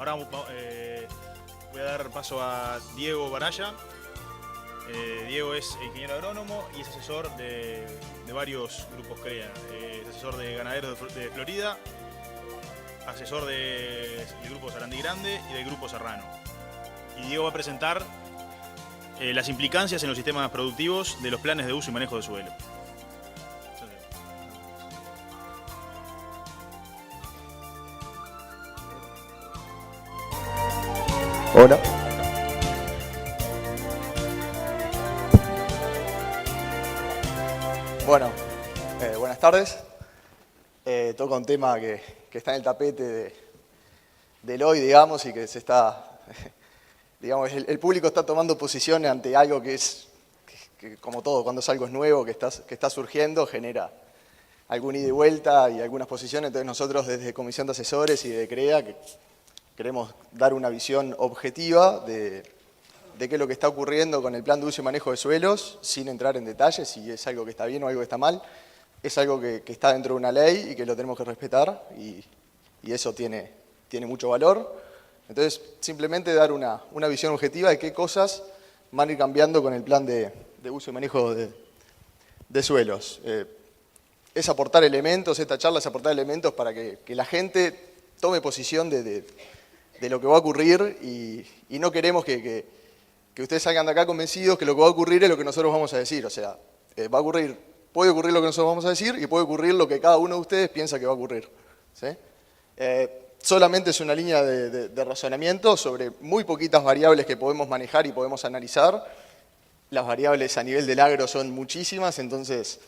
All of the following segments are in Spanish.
ahora voy a dar paso a Diego Baraya. Diego es ingeniero agrónomo y es asesor de varios grupos CREA. Es asesor de ganaderos de Florida, asesor del grupo Sarandí Grande y del grupo Serrano. Y Diego va a presentar las implicancias en los sistemas productivos de los planes de uso y manejo de suelo. Hola. Bueno, buenas tardes. Toca un tema que está en el tapete del hoy, digamos, y que se está, digamos, el público está tomando posición ante algo que como todo, cuando es algo nuevo, que está surgiendo, genera algún ida y vuelta y algunas posiciones. Entonces nosotros desde Comisión de Asesores y de CREA queremos dar una visión objetiva de qué es lo que está ocurriendo con el plan de uso y manejo de suelos, sin entrar en detalles si es algo que está bien o algo que está mal. Es algo que está dentro de una ley y que lo tenemos que respetar y eso tiene mucho valor. Entonces, simplemente dar una visión objetiva de qué cosas van a ir cambiando con el plan de uso y manejo de suelos. Es aportar elementos, esta charla es aportar elementos para que la gente tome posición de lo que va a ocurrir y no queremos que ustedes salgan de acá convencidos que lo que va a ocurrir es lo que nosotros vamos a decir. O sea, puede ocurrir lo que nosotros vamos a decir y puede ocurrir lo que cada uno de ustedes piensa que va a ocurrir. ¿Sí? Solamente es una línea de razonamiento sobre muy poquitas variables que podemos manejar y podemos analizar. Las variables a nivel del agro son muchísimas, entonces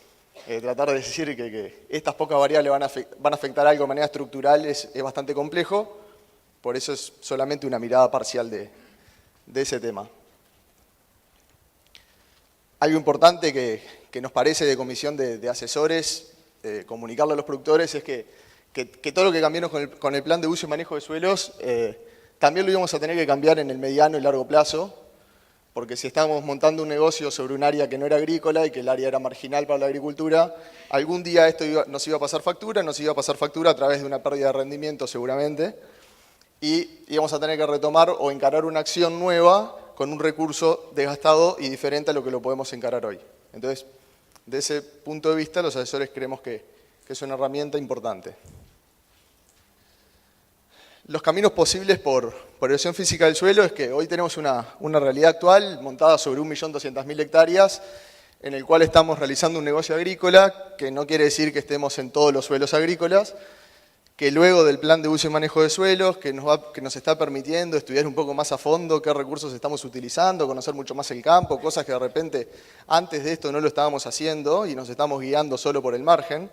tratar de decir que estas pocas variables van a afectar algo de manera estructural es bastante complejo. Por eso es solamente una mirada parcial de ese tema. Algo importante que nos parece de comisión de asesores, comunicarle a los productores, es que todo lo que cambiamos con el plan de uso y manejo de suelos, también lo íbamos a tener que cambiar en el mediano y largo plazo, porque si estábamos montando un negocio sobre un área que no era agrícola y que el área era marginal para la agricultura, algún día esto nos iba a pasar factura a través de una pérdida de rendimiento seguramente, y íbamos a tener que retomar o encarar una acción nueva con un recurso desgastado y diferente a lo que lo podemos encarar hoy. Entonces, de ese punto de vista, los asesores creemos que es una herramienta importante. Los caminos posibles por erosión física del suelo es que hoy tenemos una realidad actual montada sobre 1.200.000 hectáreas, en el cual estamos realizando un negocio agrícola, que no quiere decir que estemos en todos los suelos agrícolas, que luego del plan de uso y manejo de suelos, que nos está permitiendo estudiar un poco más a fondo qué recursos estamos utilizando, conocer mucho más el campo, cosas que de repente antes de esto no lo estábamos haciendo y nos estamos guiando solo por el margen.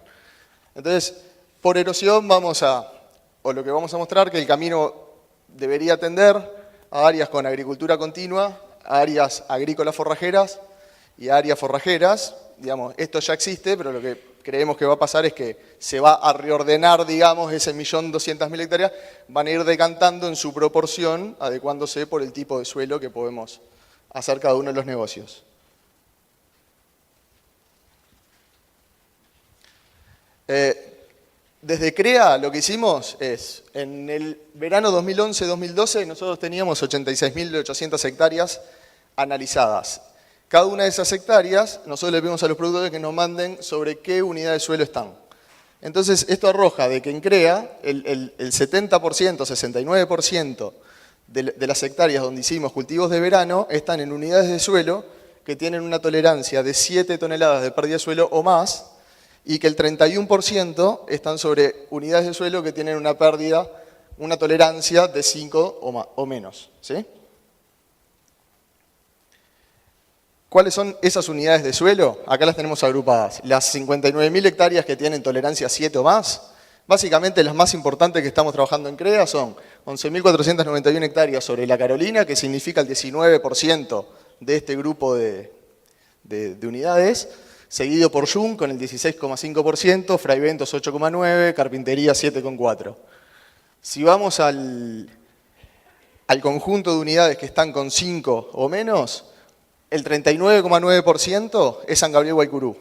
Entonces, por erosión lo que vamos a mostrar, que el camino debería tender a áreas con agricultura continua, a áreas agrícolas forrajeras y a áreas forrajeras. Digamos, esto ya existe, pero lo que creemos que va a pasar es que se va a reordenar, digamos, ese 1.200.000 hectáreas, van a ir decantando en su proporción, adecuándose por el tipo de suelo que podemos hacer cada uno de los negocios. Desde CREA lo que hicimos es, en el verano 2011-2012 nosotros teníamos 86.800 hectáreas analizadas. Cada una de esas hectáreas, nosotros le pedimos a los productores que nos manden sobre qué unidad de suelo están. Entonces, esto arroja de que en CREA el 70%, 69% de las hectáreas donde hicimos cultivos de verano están en unidades de suelo que tienen una tolerancia de 7 toneladas de pérdida de suelo o más, y que el 31% están sobre unidades de suelo que tienen una tolerancia de 5 o menos. ¿Sí? ¿Cuáles son esas unidades de suelo? Acá las tenemos agrupadas. Las 59.000 hectáreas que tienen tolerancia 7 o más, básicamente las más importantes que estamos trabajando en CREA son 11.491 hectáreas sobre la Carolina, que significa el 19% de este grupo de unidades, seguido por Jun con el 16,5%, Fraiventos 8,9%, Carpintería 7,4%. Si vamos al conjunto de unidades que están con 5 o menos, el 39,9% es San Gabriel Guaycurú,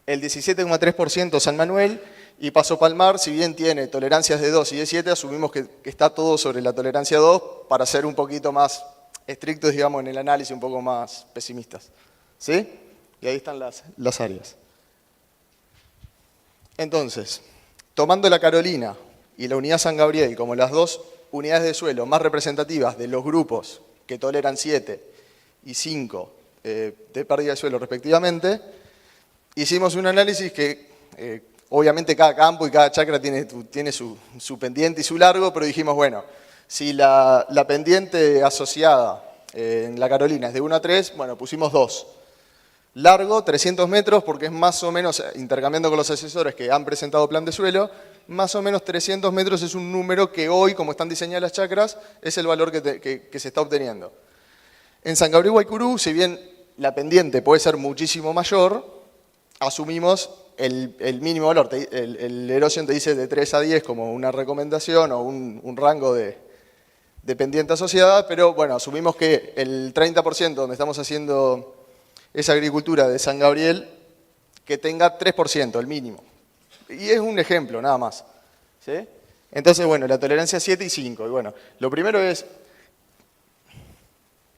el 17,3% San Manuel Y Paso Palmar, si bien tiene tolerancias de 2 y de 7, asumimos que está todo sobre la tolerancia 2 para ser un poquito más estrictos, digamos, en el análisis, un poco más pesimistas. ¿Sí? Y ahí están las áreas. Entonces, tomando la Carolina y la unidad San Gabriel como las dos unidades de suelo más representativas de los grupos que toleran 7 y 5 de pérdida de suelo respectivamente, hicimos un análisis que obviamente cada campo y cada chacra tiene su pendiente y su largo, pero dijimos, bueno, si la pendiente asociada en la Carolina es de 1 a 3, bueno, pusimos 2. Largo, 300 metros, porque es más o menos, intercambiando con los asesores que han presentado plan de suelo, más o menos 300 metros es un número que hoy, como están diseñadas las chacras, es el valor que se está obteniendo. En San Gabriel Guaycurú, si bien la pendiente puede ser muchísimo mayor, asumimos el mínimo valor. El Erosion te dice de 3 a 10 como una recomendación o un rango de pendiente asociada, pero bueno, asumimos que el 30% donde estamos haciendo esa agricultura de San Gabriel, que tenga 3%, el mínimo. Y es un ejemplo, nada más. ¿Sí? Entonces, bueno, la tolerancia 7 y 5. Y bueno, lo primero es,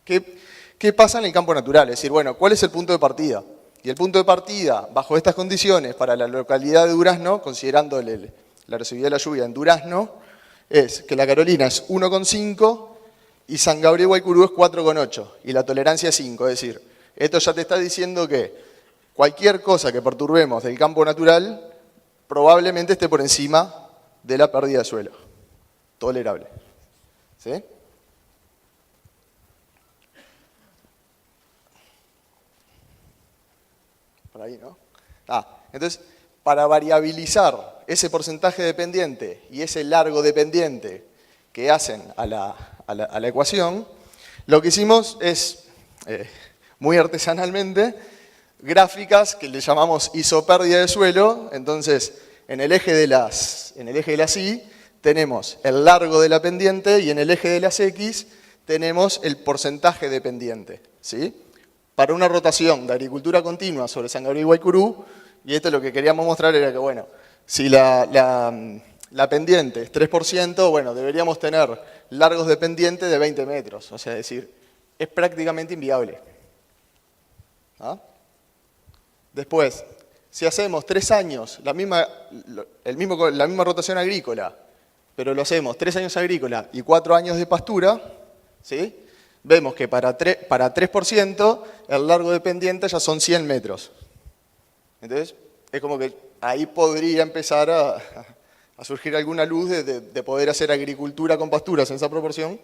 ¿qué pasa en el campo natural? Es decir, bueno, ¿cuál es el punto de partida? Y el punto de partida, bajo estas condiciones, para la localidad de Durazno, considerando la residualidad de la lluvia en Durazno, es que la Carolina es 1,5 y San Gabriel Guaycurú es 4,8 y la tolerancia es 5. Es decir, esto ya te está diciendo que cualquier cosa que perturbemos del campo natural probablemente esté por encima de la pérdida de suelo. Tolerable. ¿Sí? Por ahí, ¿no? Entonces, para variabilizar ese porcentaje de pendiente y ese largo de pendiente que hacen a la ecuación, lo que hicimos es, muy artesanalmente, gráficas que le llamamos isopérdida de suelo. Entonces, en el eje de las Y tenemos el largo de la pendiente y en el eje de las X tenemos el porcentaje de pendiente. ¿Sí? Para una rotación de agricultura continua sobre San Gabriel y Guaycurú, y esto lo que queríamos mostrar era que, bueno, si la pendiente es 3%, bueno, deberíamos tener largos de pendiente de 20 metros. O sea, es decir, es prácticamente inviable. Después, si hacemos 3 años la misma rotación agrícola, pero lo hacemos 3 años agrícola y 4 años de pastura, ¿sí? Vemos que para 3% el largo de pendiente ya son 100 metros. Entonces, es como que ahí podría empezar a surgir alguna luz de poder hacer agricultura con pasturas en esa proporción,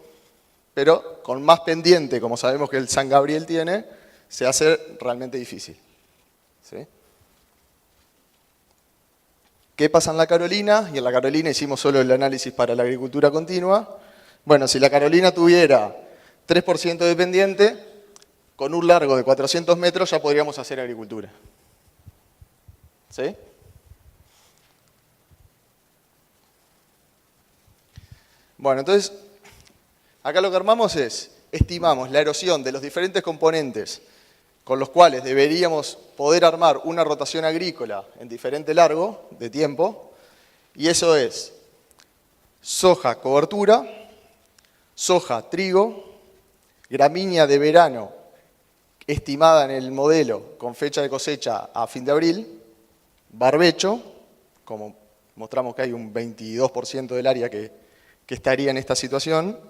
pero con más pendiente, como sabemos que el San Gabriel tiene, se hace realmente difícil. ¿Sí? ¿Qué pasa en la Carolina? Y en la Carolina hicimos solo el análisis para la agricultura continua. Bueno, si la Carolina tuviera 3% de pendiente, con un largo de 400 metros ya podríamos hacer agricultura. ¿Sí? Bueno, entonces, acá lo que armamos es, estimamos la erosión de los diferentes componentes con los cuales deberíamos poder armar una rotación agrícola en diferente largo de tiempo, y eso es soja, cobertura, soja, trigo, gramínea de verano estimada en el modelo con fecha de cosecha a fin de abril, barbecho, como mostramos que hay un 22% del área que estaría en esta situación,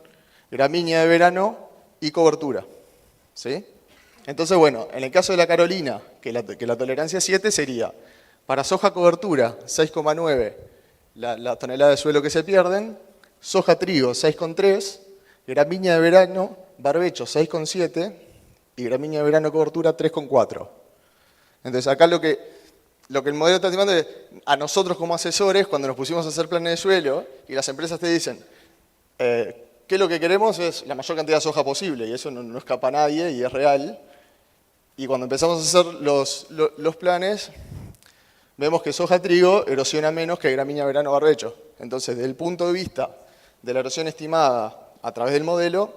gramínea de verano y cobertura. ¿Sí? Entonces, bueno, en el caso de la Carolina, que la tolerancia 7 sería, para soja cobertura 6,9 la tonelada de suelo que se pierden, soja trigo 6,3, gramínea de verano, barbecho 6,7 y gramínea de verano cobertura 3,4. Entonces, acá lo que el modelo está estimando es, a nosotros como asesores, cuando nos pusimos a hacer planes de suelo, y las empresas te dicen, que lo que queremos es la mayor cantidad de soja posible, y eso no escapa a nadie y es real. Y cuando empezamos a hacer los planes, vemos que soja trigo erosiona menos que gramínea verano barbecho. Entonces, desde el punto de vista de la erosión estimada a través del modelo,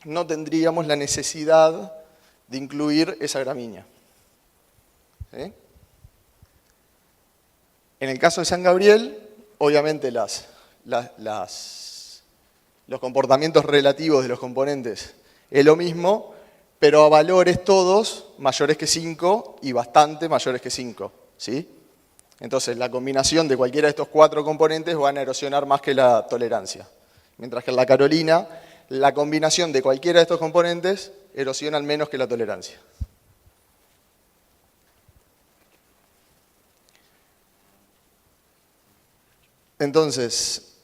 no tendríamos la necesidad de incluir esa gramínea. ¿Sí? En el caso de San Gabriel, obviamente los comportamientos relativos de los componentes es lo mismo, pero a valores todos mayores que 5 y bastante mayores que 5, ¿sí? Entonces, la combinación de cualquiera de estos 4 componentes van a erosionar más que la tolerancia. Mientras que en la Carolina, la combinación de cualquiera de estos componentes erosionan menos que la tolerancia. Entonces,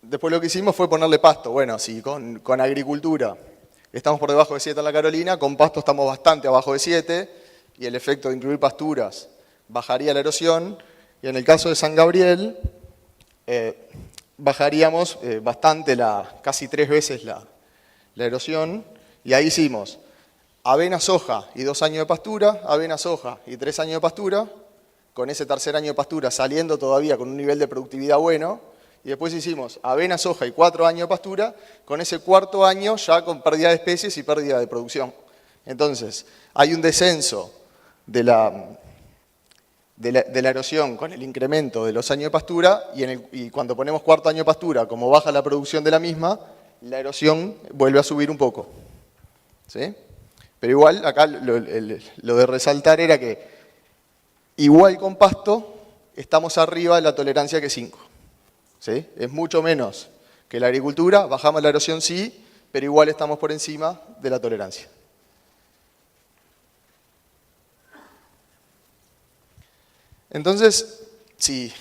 después lo que hicimos fue ponerle pasto. Bueno, si con agricultura estamos por debajo de 7 en la Carolina, con pasto estamos bastante abajo de 7, y el efecto de incluir pasturas bajaría la erosión, y en el caso de San Gabriel, bajaríamos bastante, casi 3 veces la erosión, y ahí hicimos avena, soja y 2 años de pastura, avena, soja y 3 años de pastura, con ese tercer año de pastura saliendo todavía con un nivel de productividad bueno, y después hicimos avena, soja y 4 años de pastura, con ese cuarto año ya con pérdida de especies y pérdida de producción. Entonces, hay un descenso de la erosión con el incremento de los años de pastura, y cuando ponemos cuarto año de pastura, como baja la producción de la misma, la erosión vuelve a subir un poco. ¿Sí? Pero igual, acá lo de resaltar era que igual con pasto, estamos arriba de la tolerancia que 5. ¿Sí? Es mucho menos que la agricultura, bajamos la erosión sí, pero igual estamos por encima de la tolerancia. Entonces, si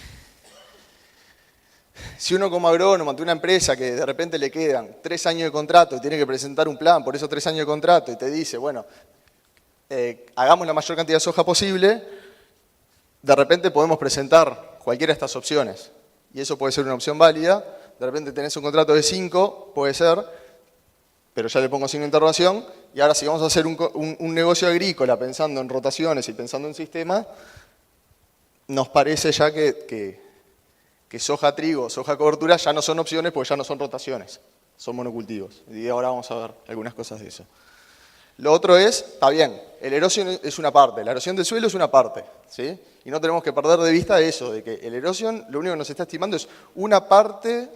uno como agrónomo ante una empresa que de repente le quedan 3 años de contrato y tiene que presentar un plan por esos 3 años de contrato y te dice, bueno, hagamos la mayor cantidad de soja posible, de repente podemos presentar cualquiera de estas opciones. Y eso puede ser una opción válida. De repente tenés un contrato de 5, puede ser, pero ya le pongo signo de interrogación. Y ahora si vamos a hacer un negocio agrícola pensando en rotaciones y pensando en sistemas, nos parece ya que soja, trigo, soja, cobertura ya no son opciones porque ya no son rotaciones, son monocultivos. Y ahora vamos a ver algunas cosas de eso. Lo otro es, está bien, el erosión es una parte, la erosión del suelo es una parte, ¿sí? Y no tenemos que perder de vista eso, de que el erosión lo único que nos está estimando es una parte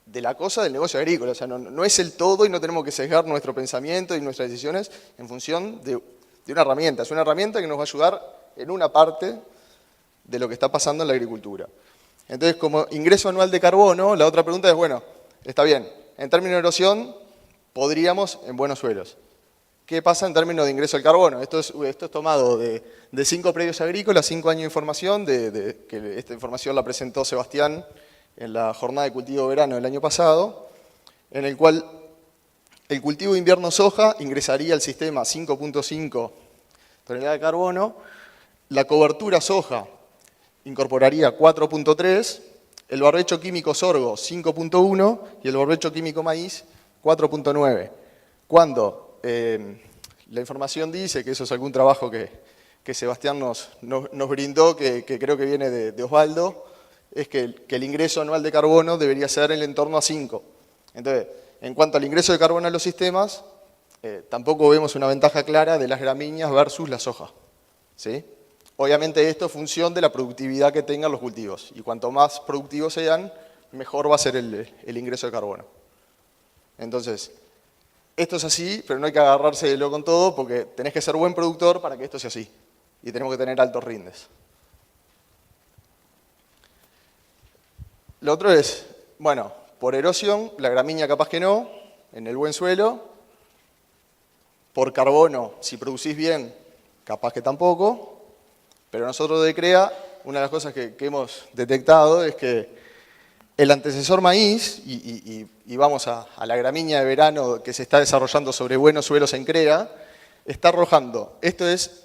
de la cosa del negocio agrícola, o sea, no es el todo y no tenemos que sesgar nuestro pensamiento y nuestras decisiones en función de una herramienta. Es una herramienta que nos va a ayudar en una parte de lo que está pasando en la agricultura. Entonces, como ingreso anual de carbono, la otra pregunta es, bueno, está bien, en términos de erosión, podríamos en buenos suelos. ¿Qué pasa en términos de ingreso al carbono? Esto es tomado de 5 predios agrícolas, 5 años de información, que esta información la presentó Sebastián en la jornada de cultivo de verano del año pasado, en el cual el cultivo de invierno soja ingresaría al sistema 5.5 toneladas de carbono, la cobertura soja incorporaría 4.3, el barbecho químico sorgo 5.1 y el barbecho químico maíz 4.9. Cuando la información dice, que eso es algún trabajo que Sebastián nos brindó, que creo que viene de Osvaldo, es que el ingreso anual de carbono debería ser en el entorno a 5. Entonces, en cuanto al ingreso de carbono a los sistemas, tampoco vemos una ventaja clara de las gramíneas versus la soja. ¿Sí? Obviamente esto es función de la productividad que tengan los cultivos, y cuanto más productivos sean, mejor va a ser el ingreso de carbono. Entonces, esto es así, pero no hay que agarrarse de lo con todo, porque tenés que ser buen productor para que esto sea así. Y tenemos que tener altos rindes. Lo otro es, bueno, por erosión, la gramínea capaz que no, en el buen suelo. Por carbono, si producís bien, capaz que tampoco. Pero nosotros de CREA, una de las cosas que hemos detectado es que el antecesor maíz, y vamos a la gramínea de verano que se está desarrollando sobre buenos suelos en CREA, está arrojando. Esto es,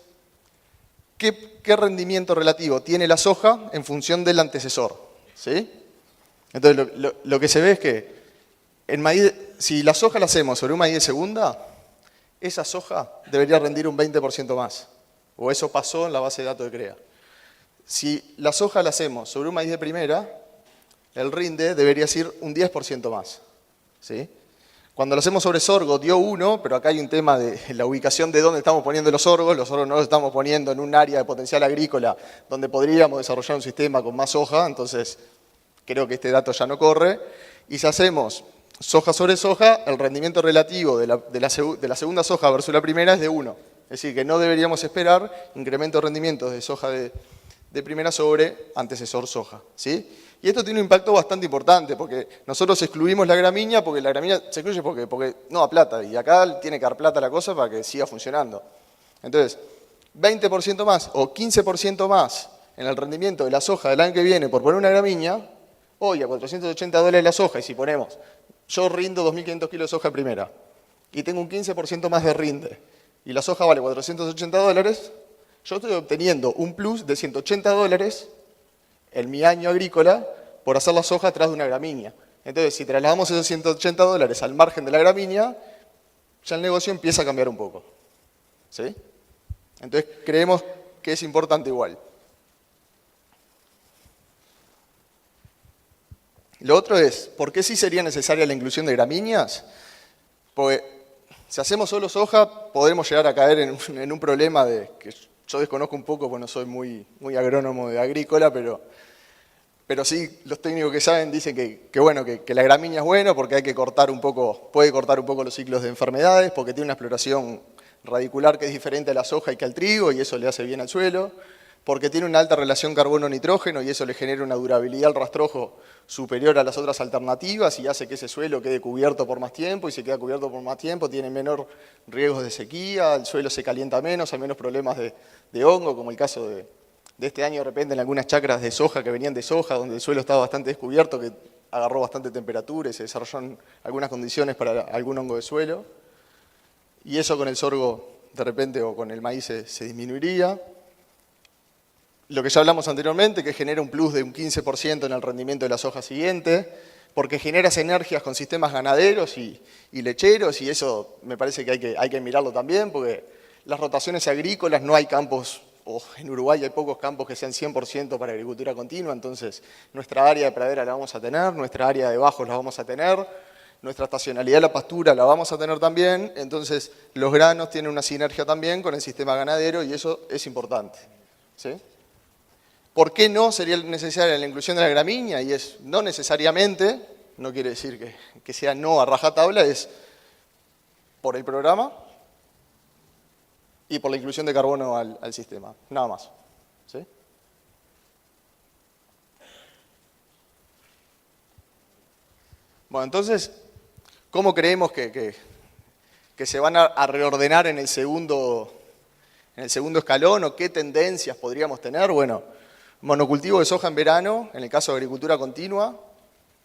¿qué rendimiento relativo tiene la soja en función del antecesor? ¿Sí? Entonces, lo que se ve es que en maíz, si la soja la hacemos sobre un maíz de segunda, esa soja debería rendir un 20% más. O eso pasó en la base de datos de CREA. Si la soja la hacemos sobre un maíz de primera, el rinde debería ser un 10% más. ¿Sí? Cuando lo hacemos sobre sorgo dio 1, pero acá hay un tema de la ubicación de dónde estamos poniendo los sorgos no los estamos poniendo en un área de potencial agrícola donde podríamos desarrollar un sistema con más soja, entonces creo que este dato ya no corre. Y si hacemos soja sobre soja, el rendimiento relativo de la segunda soja versus la primera es de 1. Es decir, que no deberíamos esperar incremento de rendimientos de soja de primera sobre antecesor soja, ¿sí? Y esto tiene un impacto bastante importante, porque nosotros excluimos la gramínea, porque la gramínea se excluye porque no da plata, y acá tiene que dar plata la cosa para que siga funcionando. Entonces, 20% más o 15% más en el rendimiento de la soja del año que viene por poner una gramínea, hoy a $480 la soja, y si ponemos, yo rindo 2.500 kilos de soja primera, y tengo un 15% más de rinde, y la soja vale $480, yo estoy obteniendo un plus de $180 en mi año agrícola por hacer la soja atrás de una gramínea. Entonces, si trasladamos esos $180 al margen de la gramínea, ya el negocio empieza a cambiar un poco. ¿Sí? Entonces, creemos que es importante igual. Lo otro es, ¿por qué sí sería necesaria la inclusión de gramíneas? Porque si hacemos solo soja, podremos llegar a caer en un problema de que yo desconozco un poco, porque no soy muy agrónomo de agrícola, pero sí los técnicos que saben dicen que la gramínea es bueno porque hay que cortar un poco, puede cortar un poco los ciclos de enfermedades, porque tiene una exploración radicular que es diferente a la soja y que al trigo, y eso le hace bien al suelo, porque tiene una alta relación carbono-nitrógeno y eso le genera una durabilidad al rastrojo superior a las otras alternativas y hace que ese suelo quede cubierto por más tiempo, y si queda cubierto por más tiempo tiene menor riesgos de sequía, el suelo se calienta menos, hay menos problemas de hongo, como el caso de este año de repente en algunas chacras de soja que venían de soja, donde el suelo estaba bastante descubierto, que agarró bastante temperatura y se desarrollaron algunas condiciones para algún hongo de suelo. Y eso con el sorgo de repente o con el maíz se disminuiría. Lo que ya hablamos anteriormente, que genera un plus de un 15% en el rendimiento de la soja siguiente, porque genera sinergias con sistemas ganaderos y lecheros, y eso me parece que hay que mirarlo también, porque las rotaciones agrícolas, no hay campos, o en Uruguay hay pocos campos que sean 100% para agricultura continua, entonces nuestra área de pradera la vamos a tener, nuestra área de bajos la vamos a tener, nuestra estacionalidad de la pastura la vamos a tener también, entonces los granos tienen una sinergia también con el sistema ganadero y eso es importante. ¿Sí? ¿Por qué no sería necesaria la inclusión de la gramínea? Y es no necesariamente, no quiere decir que sea no a rajatabla, es por el programa y por la inclusión de carbono al sistema, nada más. ¿Sí? Bueno, entonces, ¿cómo creemos que se van a reordenar en el segundo escalón o qué tendencias podríamos tener? Bueno, monocultivo de soja en verano, en el caso de agricultura continua,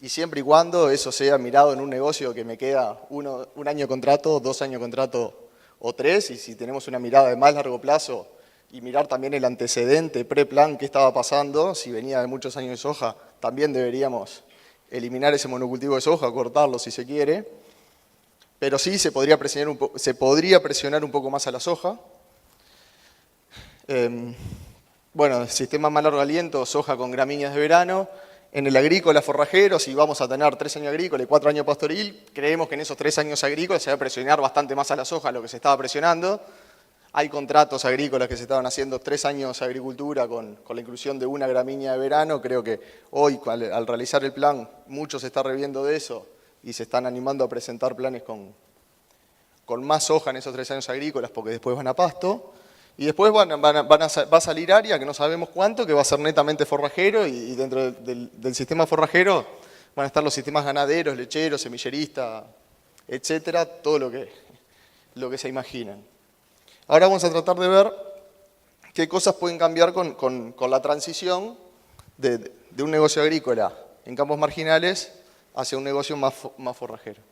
y siempre y cuando eso sea mirado en un negocio que me queda un año de contrato, 2 años de contrato o 3, y si tenemos una mirada de más largo plazo y mirar también el antecedente, pre-plan, qué estaba pasando, si venía de muchos años de soja, también deberíamos eliminar ese monocultivo de soja, cortarlo si se quiere, pero sí se podría presionar un poco más a la soja. Bueno, sistema más largo aliento, soja con gramíneas de verano. En el agrícola forrajero, si vamos a tener 3 años agrícola y 4 años pastoril, creemos que en esos 3 años agrícolas se va a presionar bastante más a la soja de lo que se estaba presionando. Hay contratos agrícolas que se estaban haciendo 3 años de agricultura con la inclusión de una gramínea de verano. Creo que hoy, al realizar el plan, mucho se está reviendo de eso y se están animando a presentar planes con más soja en esos 3 años agrícolas porque después van a pasto. Y después va a salir área, que no sabemos cuánto, que va a ser netamente forrajero, y dentro del sistema forrajero van a estar los sistemas ganaderos, lecheros, semilleristas, etcétera, todo lo que se imaginen. Ahora vamos a tratar de ver qué cosas pueden cambiar con la transición de un negocio agrícola en campos marginales hacia un negocio más forrajero.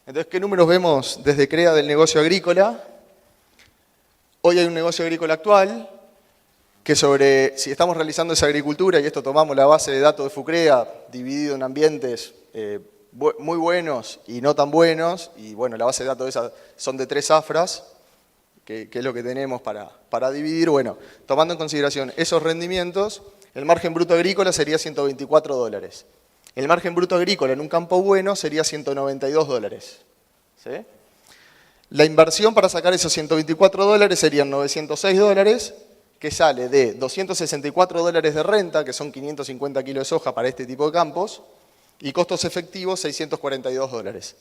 Entonces, ¿qué números vemos desde CREA del negocio agrícola? Hoy hay un negocio agrícola actual que si estamos realizando esa agricultura, y esto tomamos la base de datos de FUCREA, dividido en ambientes muy buenos y no tan buenos, y bueno, la base de datos esa son de 3 afras, que es lo que tenemos para dividir. Bueno, tomando en consideración esos rendimientos, el margen bruto agrícola sería $124. El margen bruto agrícola en un campo bueno sería 192 dólares. ¿Sí? La inversión para sacar esos 124 dólares serían 906 dólares, que sale de 264 dólares de renta, que son 550 kilos de soja para este tipo de campos, y costos efectivos 642 dólares.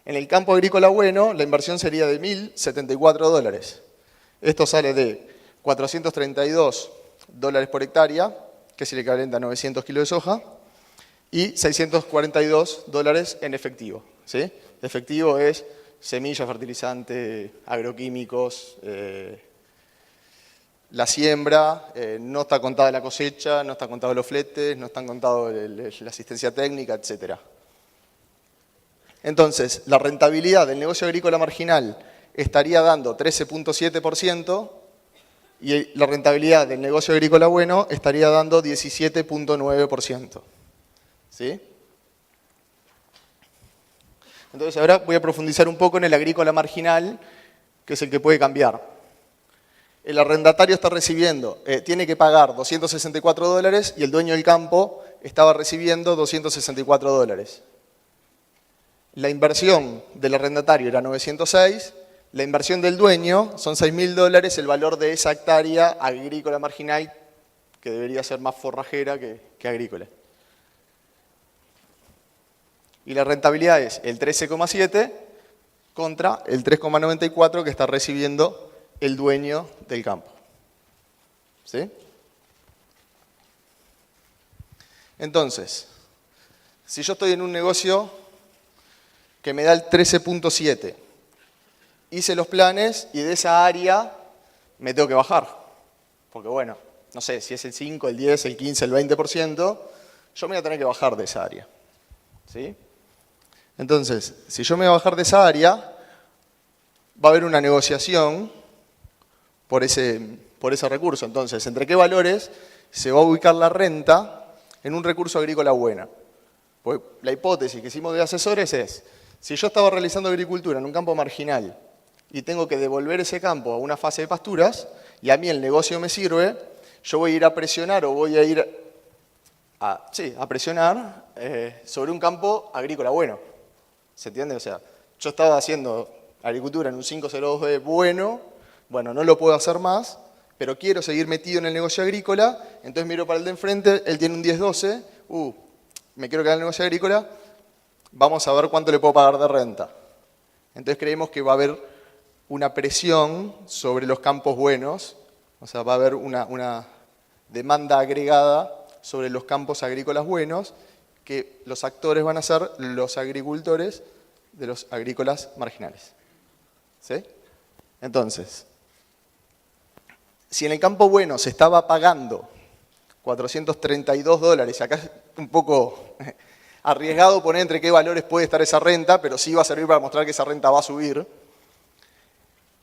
En el campo agrícola bueno, la inversión sería de 1.074 dólares. Esto sale de 432 dólares por hectárea, que es el equivalente a 900 kilos de soja, y 642 dólares en efectivo. ¿Sí? Efectivo es semillas, fertilizante, agroquímicos, la siembra, no está contada la cosecha, no está contado los fletes, no están contados la asistencia técnica, etc. Entonces, la rentabilidad del negocio agrícola marginal estaría dando 13.7% y la rentabilidad del negocio agrícola bueno estaría dando 17.9%. ¿Sí? Entonces ahora voy a profundizar un poco en el agrícola marginal, que es el que puede cambiar. El arrendatario está recibiendo, tiene que pagar 264 dólares y el dueño del campo estaba recibiendo 264 dólares. La inversión del arrendatario era 906, la inversión del dueño son 6.000 dólares, el valor de esa hectárea agrícola marginal, que debería ser más forrajera que agrícola. Y la rentabilidad es el 13,7 contra el 3,94 que está recibiendo el dueño del campo. ¿Sí? Entonces, si yo estoy en un negocio que me da el 13.7, hice los planes y de esa área me tengo que bajar. Porque bueno, no sé, si es el 5, el 10, el 15, el 20%, yo me voy a tener que bajar de esa área. ¿Sí? Entonces, si yo me voy a bajar de esa área, va a haber una negociación por ese recurso. Entonces, ¿entre qué valores se va a ubicar la renta en un recurso agrícola bueno? Pues la hipótesis que hicimos de asesores es, si yo estaba realizando agricultura en un campo marginal y tengo que devolver ese campo a una fase de pasturas, y a mí el negocio me sirve, yo voy a ir a presionar o voy a ir a presionar sobre un campo agrícola bueno. ¿Se entiende? O sea, yo estaba haciendo agricultura en un 502B bueno, no lo puedo hacer más, pero quiero seguir metido en el negocio agrícola, entonces miro para el de enfrente, él tiene un 1012, me quiero quedar en el negocio agrícola, vamos a ver cuánto le puedo pagar de renta. Entonces creemos que va a haber una presión sobre los campos buenos, o sea, va a haber una demanda agregada sobre los campos agrícolas buenos, que los actores van a ser los agricultores de los agrícolas marginales. ¿Sí? Entonces, si en el campo bueno se estaba pagando 432 dólares, acá es un poco arriesgado poner entre qué valores puede estar esa renta, pero sí va a servir para mostrar que esa renta va a subir,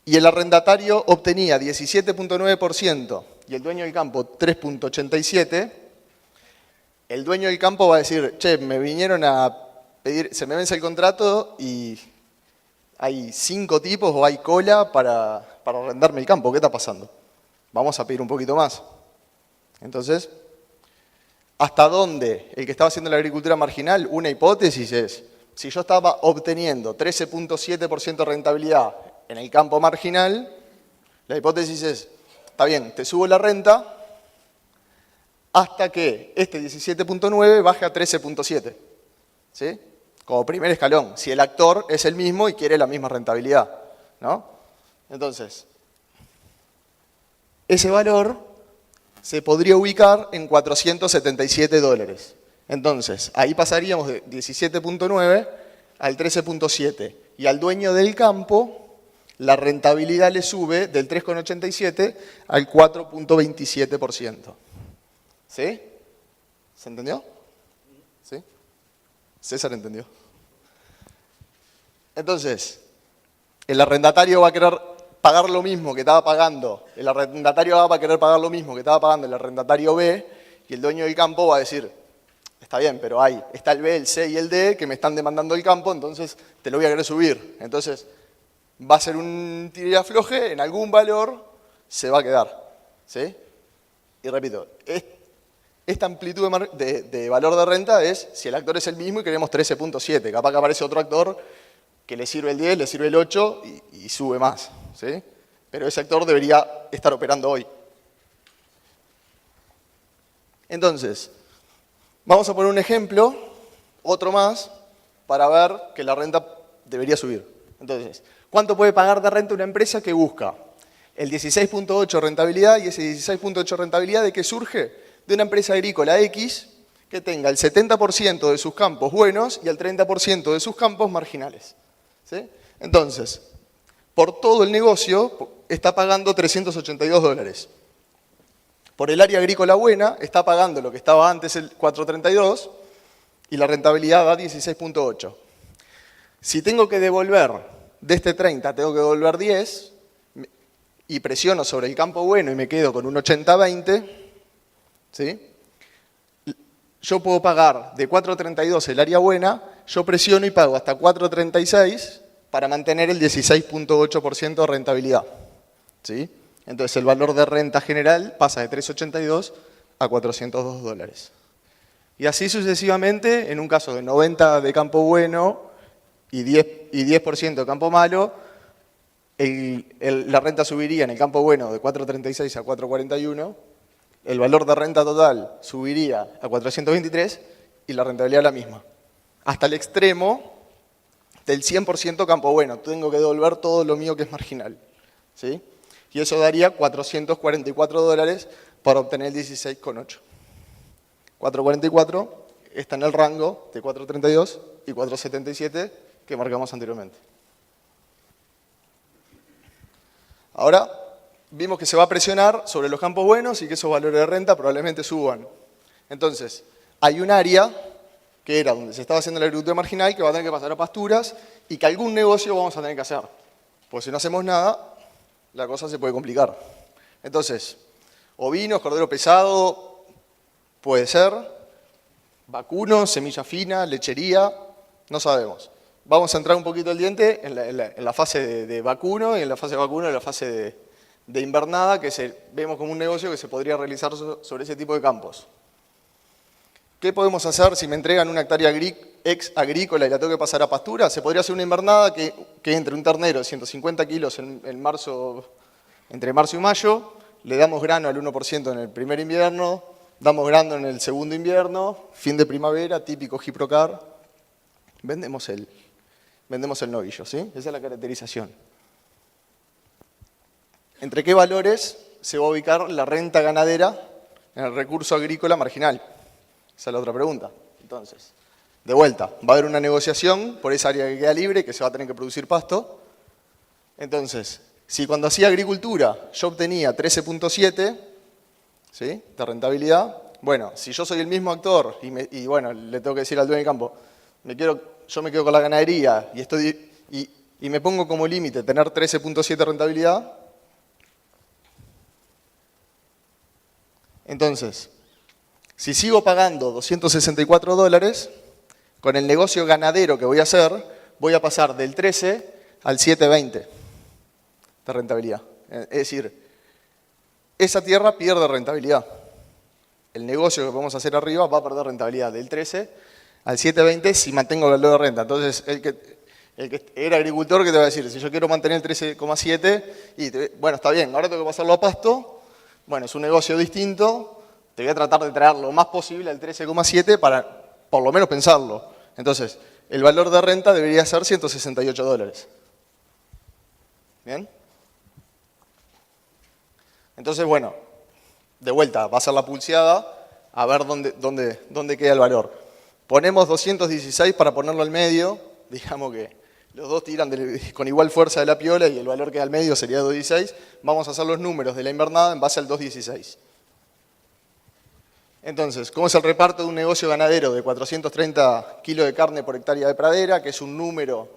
y el arrendatario obtenía 17.9% y el dueño del campo 3.87%, el dueño del campo va a decir, che, me vinieron a pedir, se me vence el contrato y hay 5 tipos o hay cola para arrendarme el campo, ¿qué está pasando? Vamos a pedir un poquito más. Entonces, ¿hasta dónde el que estaba haciendo la agricultura marginal? Una hipótesis es, si yo estaba obteniendo 13.7% de rentabilidad en el campo marginal, la hipótesis es, está bien, te subo la renta, hasta que este 17.9 baje a 13.7. ¿Sí? Como primer escalón, si el actor es el mismo y quiere la misma rentabilidad, ¿no? Entonces, ese valor se podría ubicar en 477 dólares. Entonces, ahí pasaríamos de 17.9 al 13.7. Y al dueño del campo, la rentabilidad le sube del 3,87 al 4.27%. ¿Sí? ¿Se entendió? ¿Sí? César entendió. Entonces, el arrendatario va a querer pagar lo mismo que estaba pagando, el arrendatario A va a querer pagar lo mismo que estaba pagando el arrendatario B, y el dueño del campo va a decir, está bien, pero está el B, el C y el D que me están demandando el campo, entonces te lo voy a querer subir. Entonces, va a ser un tira y afloje, en algún valor se va a quedar. ¿Sí? Y repito, esta amplitud de valor de renta es si el actor es el mismo y queremos 13.7. Capaz que aparece otro actor que le sirve el 10, le sirve el 8 y sube más, ¿sí? Pero ese actor debería estar operando hoy. Entonces, vamos a poner un ejemplo, otro más, para ver que la renta debería subir. Entonces, ¿cuánto puede pagar de renta una empresa que busca el 16.8 rentabilidad y ese 16.8 rentabilidad de qué surge? De una empresa agrícola X que tenga el 70% de sus campos buenos y el 30% de sus campos marginales, ¿sí? Entonces, por todo el negocio está pagando $382. Por el área agrícola buena está pagando lo que estaba antes el 432 y la rentabilidad da 16.8. Si tengo que devolver de este 30, tengo que devolver 10 y presiono sobre el campo bueno y me quedo con un 80-20, ¿sí? Yo puedo pagar de 4.32 el área buena, yo presiono y pago hasta 4.36 para mantener el 16.8% de rentabilidad, ¿sí? Entonces el valor de renta general pasa de 3.82 a $402. Y así sucesivamente, en un caso de 90 de campo bueno y 10% de campo malo, la renta subiría en el campo bueno de 4.36 a 4.41, el valor de renta total subiría a 423 y la rentabilidad la misma. Hasta el extremo del 100% campo bueno. Tengo que devolver todo lo mío que es marginal, ¿sí? Y eso daría $444 para obtener el 16,8. 444 está en el rango de 432 y 477 que marcamos anteriormente. Ahora vimos que se va a presionar sobre los campos buenos y que esos valores de renta probablemente suban. Entonces, hay un área que era donde se estaba haciendo la agricultura marginal que va a tener que pasar a pasturas y que algún negocio vamos a tener que hacer. Porque si no hacemos nada, la cosa se puede complicar. Entonces, ovinos, cordero pesado, puede ser, vacuno, semilla fina, lechería, no sabemos. Vamos a entrar un poquito el diente en la fase de vacuno y en la fase de vacuno en la fase de invernada que vemos como un negocio que se podría realizar sobre ese tipo de campos. ¿Qué podemos hacer si me entregan una hectárea ex agrícola y la tengo que pasar a pastura? Se podría hacer una invernada que entre un ternero de 150 kilos entre marzo y mayo, le damos grano al 1% en el primer invierno, damos grano en el segundo invierno, fin de primavera, típico Giprocar, vendemos el novillo, ¿sí? Esa es la caracterización. ¿Entre qué valores se va a ubicar la renta ganadera en el recurso agrícola marginal? Esa es la otra pregunta. Entonces, de vuelta, va a haber una negociación por esa área que queda libre, que se va a tener que producir pasto. Entonces, si cuando hacía agricultura yo obtenía 13.7, ¿sí?, de rentabilidad, bueno, si yo soy el mismo actor y bueno, le tengo que decir al dueño del campo, yo me quedo con la ganadería y me pongo como límite tener 13.7 de rentabilidad, entonces, si sigo pagando $264, con el negocio ganadero que voy a hacer, voy a pasar del 13 al 7.20 de rentabilidad. Es decir, esa tierra pierde rentabilidad. El negocio que podemos hacer arriba va a perder rentabilidad del 13 al 7.20 si mantengo el valor de renta. Entonces, el que era agricultor, ¿qué te va a decir? Si yo quiero mantener el 13,7, bueno, está bien, ahora tengo que pasarlo a pasto. Bueno, es un negocio distinto. Te voy a tratar de traer lo más posible al 13,7 para por lo menos pensarlo. Entonces, el valor de renta debería ser $168. ¿Bien? Entonces, bueno, de vuelta, va a ser la pulseada a ver dónde queda el valor. Ponemos 216 para ponerlo al medio, digamos que los dos tiran con igual fuerza de la piola y el valor que da al medio sería 216. Vamos a hacer los números de la invernada en base al 216. Entonces, ¿cómo es el reparto de un negocio ganadero de 430 kilos de carne por hectárea de pradera? Que es un número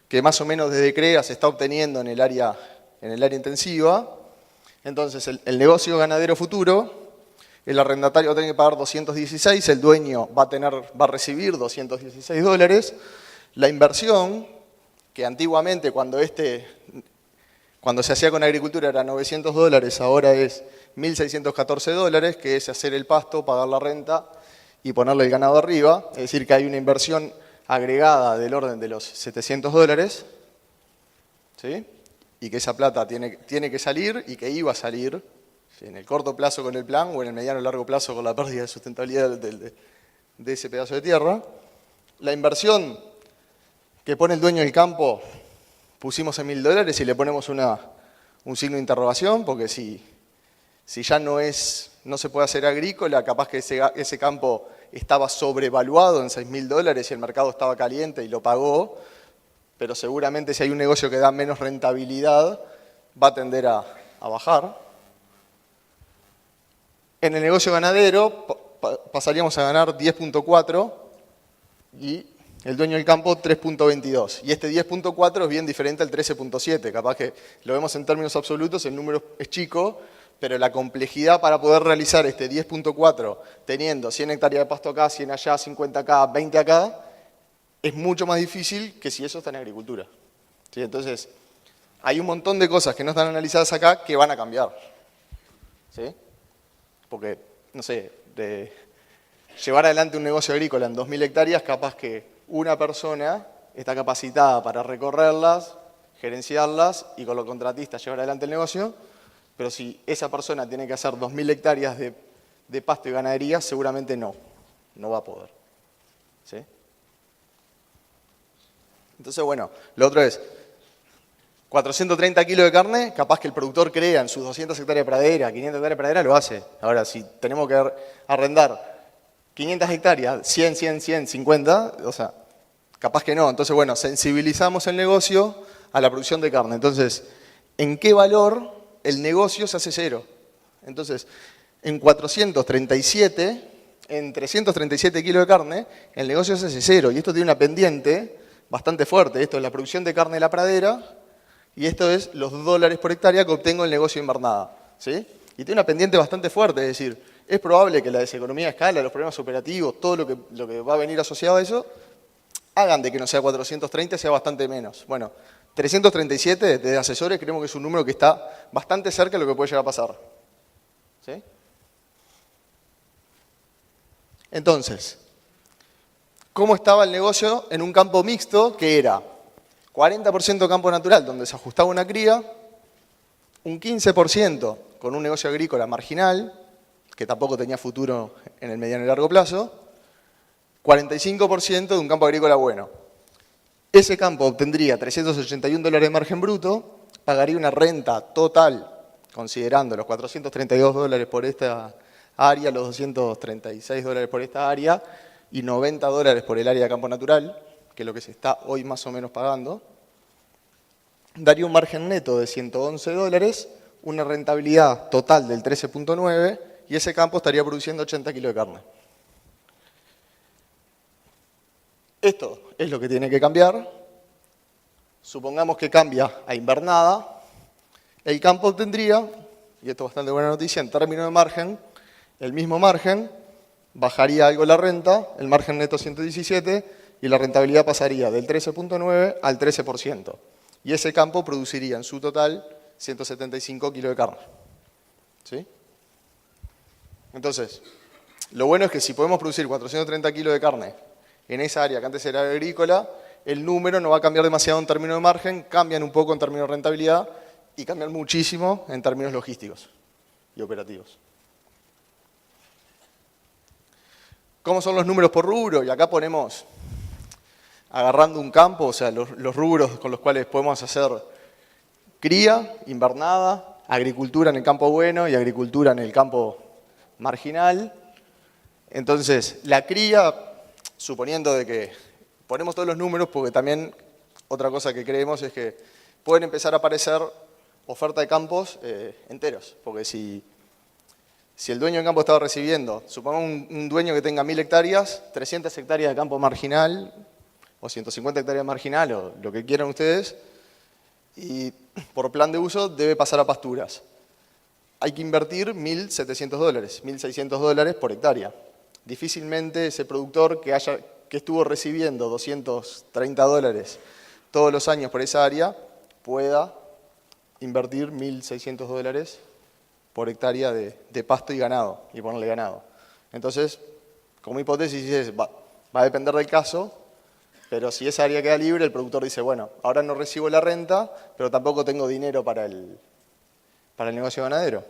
que más o menos desde CREA se está obteniendo en el área intensiva. Entonces, el negocio ganadero futuro, el arrendatario va a tener que pagar 216, el dueño va a recibir $216. La inversión, que antiguamente cuando Cuando se hacía con agricultura era $900, ahora es $1.614, que es hacer el pasto, pagar la renta y ponerle el ganado arriba. Es decir, que hay una inversión agregada del orden de los $700, ¿sí? Y que esa plata tiene que salir y que iba a salir en el corto plazo con el plan o en el mediano o largo plazo con la pérdida de sustentabilidad de ese pedazo de tierra. La inversión que pone el dueño del campo pusimos en $1.000 y le ponemos un signo de interrogación, porque si ya no se puede hacer agrícola, capaz que ese campo estaba sobrevaluado en $6.000 y el mercado estaba caliente y lo pagó, pero seguramente si hay un negocio que da menos rentabilidad, va a tender a bajar. En el negocio ganadero pasaríamos a ganar 10.4 y el dueño del campo 3.22. Y este 10.4 es bien diferente al 13.7. Capaz que lo vemos en términos absolutos, el número es chico, pero la complejidad para poder realizar este 10.4 teniendo 100 hectáreas de pasto acá, 100 allá, 50 acá, 20 acá, es mucho más difícil que si eso está en agricultura. ¿Sí? Entonces, hay un montón de cosas que no están analizadas acá que van a cambiar. ¿Sí? Porque, no sé, de llevar adelante un negocio agrícola en 2.000 hectáreas, capaz que una persona está capacitada para recorrerlas, gerenciarlas y con los contratistas llevar adelante el negocio, pero si esa persona tiene que hacer 2.000 hectáreas de pasto y ganadería, seguramente no va a poder. ¿Sí? Entonces, bueno, lo otro es 430 kilos de carne, capaz que el productor crea en sus 200 hectáreas de pradera, 500 hectáreas de pradera, lo hace. Ahora, si tenemos que arrendar 500 hectáreas, 100, 100, 100, 50, o sea, capaz que no. Entonces, bueno, sensibilizamos el negocio a la producción de carne. Entonces, ¿en qué valor el negocio se hace cero? Entonces, en 437, en 337 kilos de carne, el negocio se hace cero. Y esto tiene una pendiente bastante fuerte. Esto es la producción de carne de la pradera y esto es los $, por hectárea que obtengo en el negocio de invernada. ¿Sí? Y tiene una pendiente bastante fuerte, es decir, es probable que la deseconomía de escala, los problemas operativos, todo lo que va a venir asociado a eso, hagan de que no sea 430, sea bastante menos. Bueno, 337 de asesores creemos que es un número que está bastante cerca de lo que puede llegar a pasar. ¿Sí? Entonces, ¿cómo estaba el negocio en un campo mixto que era 40% campo natural, donde se ajustaba una cría, un 15% con un negocio agrícola marginal, que tampoco tenía futuro en el mediano y largo plazo, 45% de un campo agrícola bueno. Ese campo obtendría $381 de margen bruto, pagaría una renta total, considerando los $432 por esta área, los $236 por esta área y $90 por el área de campo natural, que es lo que se está hoy más o menos pagando, daría un margen neto de $111, una rentabilidad total del 13.9 y ese campo estaría produciendo 80 kilos de carne. Esto es lo que tiene que cambiar. Supongamos que cambia a invernada. El campo obtendría, y esto es bastante buena noticia, en términos de margen, el mismo margen, bajaría algo la renta, el margen neto 117, y la rentabilidad pasaría del 13.9 al 13%. Y ese campo produciría en su total 175 kilos de carne. ¿Sí? Entonces, lo bueno es que si podemos producir 430 kilos de carne en esa área que antes era agrícola, el número no va a cambiar demasiado en términos de margen, cambian un poco en términos de rentabilidad y cambian muchísimo en términos logísticos y operativos. ¿Cómo son los números por rubro? Y acá ponemos, agarrando un campo, o sea, los rubros con los cuales podemos hacer cría, invernada, agricultura en el campo bueno y agricultura en el campo marginal. Entonces, la cría, suponiendo de que ponemos todos los números, porque también otra cosa que creemos es que pueden empezar a aparecer oferta de campos enteros, porque si el dueño del campo estaba recibiendo, supongamos un dueño que tenga 1.000 hectáreas, 300 hectáreas de campo marginal, o 150 hectáreas de marginal, o lo que quieran ustedes, y por plan de uso debe pasar a pasturas. Hay que invertir $1.700, $1.600 por hectárea. Difícilmente ese productor que estuvo recibiendo $230 todos los años por esa área pueda invertir $1.600 por hectárea de pasto y ganado, y ponerle ganado. Entonces, como hipótesis, va a depender del caso, pero si esa área queda libre, el productor dice, bueno, ahora no recibo la renta, pero tampoco tengo dinero para el negocio ganadero.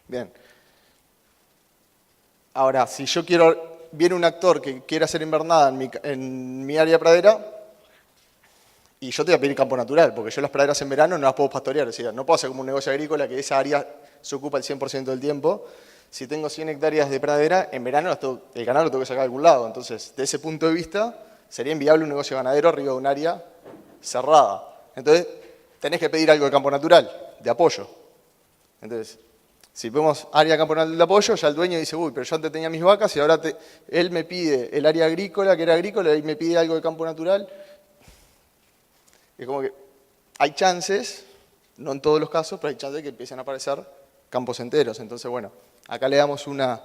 Bien. Ahora, si yo viene un actor que quiere hacer invernada en mi área pradera, y yo te voy a pedir campo natural, porque yo las praderas en verano no las puedo pastorear, o sea, no puedo hacer como un negocio agrícola que esa área se ocupa el 100% del tiempo. Si tengo 100 hectáreas de pradera, en verano el ganado lo tengo que sacar de algún lado. Entonces, de ese punto de vista, sería inviable un negocio ganadero arriba de un área cerrada. Entonces, tenés que pedir algo de campo natural, de apoyo. Entonces, si vemos área campo natural de apoyo, ya el dueño dice, uy, pero yo antes tenía mis vacas y ahora él me pide el área agrícola, que era agrícola, y me pide algo de campo natural. Es como que hay chances, no en todos los casos, pero hay chances de que empiecen a aparecer campos enteros. Entonces, bueno, acá le damos una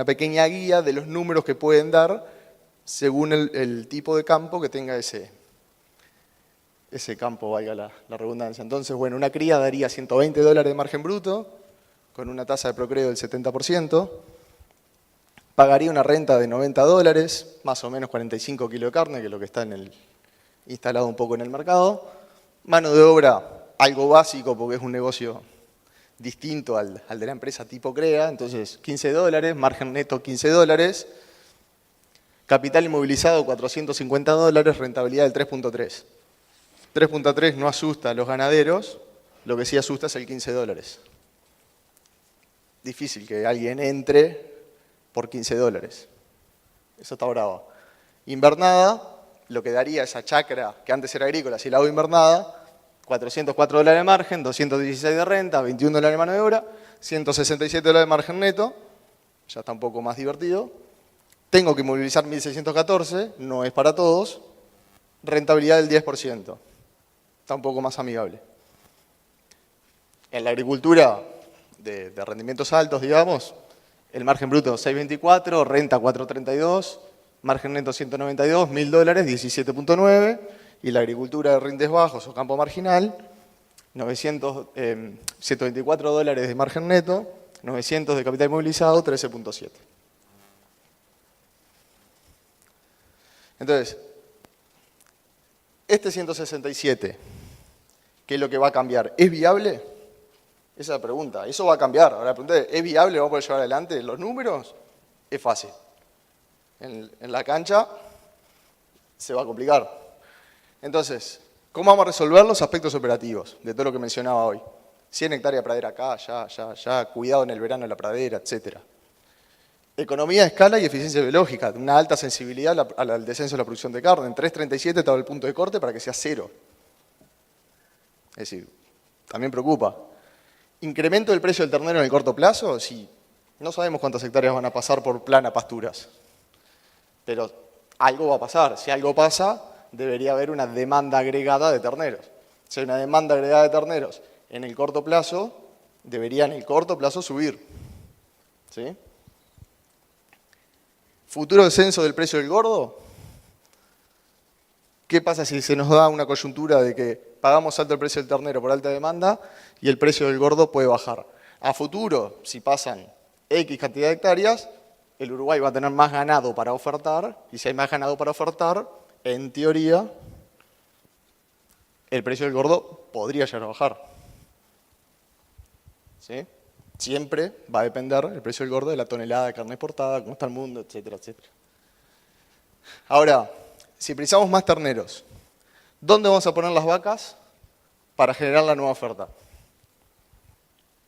pequeña guía de los números que pueden dar según el tipo de campo que tenga ese campo, valga la redundancia. Entonces, bueno, una cría daría $120 de margen bruto, con una tasa de procreo del 70%, pagaría una renta de $90, más o menos 45 kilos de carne, que es lo que está instalado un poco en el mercado. Mano de obra, algo básico, porque es un negocio distinto al de la empresa tipo CREA, entonces $15, margen neto $15, capital inmovilizado $450, rentabilidad del 3.3. 3.3 no asusta a los ganaderos, lo que sí asusta es el $15. Difícil que alguien entre por $15. Eso está bravo. Invernada, lo que daría esa chacra que antes era agrícola, si la hago invernada, $404 de margen, 216 de renta, $21 de mano de obra, $167 de margen neto, ya está un poco más divertido. Tengo que movilizar 1.614, no es para todos, rentabilidad del 10%, está un poco más amigable. En la agricultura de rendimientos altos, digamos, el margen bruto 6.24, renta 4.32, margen neto 192, $1.000, 17.9, y la agricultura de rindes bajos o campo marginal, $124 de margen neto, 900 de capital inmovilizado, 13.7. Entonces, este 167, ¿qué es lo que va a cambiar? ¿Es viable? Esa es la pregunta. Eso va a cambiar. Ahora la pregunta es, ¿es viable? ¿Vamos a poder llevar adelante los números? Es fácil. En la cancha se va a complicar. Entonces, ¿cómo vamos a resolver los aspectos operativos de todo lo que mencionaba hoy? 100 hectáreas de pradera acá, ya, cuidado en el verano de la pradera, etc. Economía de escala y eficiencia biológica, una alta sensibilidad al descenso de la producción de carne. En 3.37 estaba el punto de corte para que sea 0. Es decir, también preocupa. ¿Incremento del precio del ternero en el corto plazo? Sí. No sabemos cuántas hectáreas van a pasar por plan a pasturas. Pero algo va a pasar. Si algo pasa, debería haber una demanda agregada de terneros. Si hay una demanda agregada de terneros en el corto plazo, debería en el corto plazo subir. ¿Sí? ¿Futuro descenso del precio del gordo? ¿Qué pasa si se nos da una coyuntura de que pagamos alto el precio del ternero por alta demanda y el precio del gordo puede bajar? A futuro, si pasan X cantidad de hectáreas, el Uruguay va a tener más ganado para ofertar, y si hay más ganado para ofertar, en teoría, el precio del gordo podría llegar a bajar. ¿Sí? Siempre va a depender el precio del gordo de la tonelada de carne exportada, cómo está el mundo, etcétera, etcétera. Ahora, si precisamos más terneros, ¿dónde vamos a poner las vacas para generar la nueva oferta?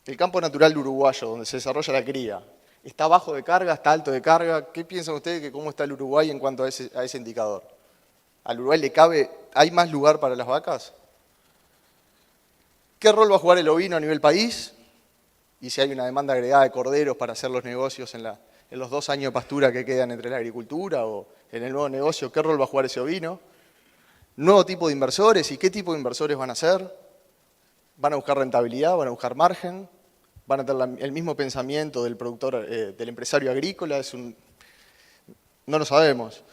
El campo natural uruguayo, donde se desarrolla la cría, ¿está bajo de carga? ¿Está alto de carga? ¿Qué piensan ustedes que cómo está el Uruguay en cuanto a ese indicador? ¿Al Uruguay le cabe, hay más lugar para las vacas? ¿Qué rol va a jugar el ovino a nivel país? Y si hay una demanda agregada de corderos para hacer los negocios en los 2 años de pastura que quedan entre la agricultura o en el nuevo negocio, ¿qué rol va a jugar ese ovino? ¿Nuevo tipo de inversores? ¿Y qué tipo de inversores van a ser? ¿Van a buscar rentabilidad? ¿Van a buscar margen? ¿Van a tener el mismo pensamiento del productor, del empresario agrícola? No lo sabemos.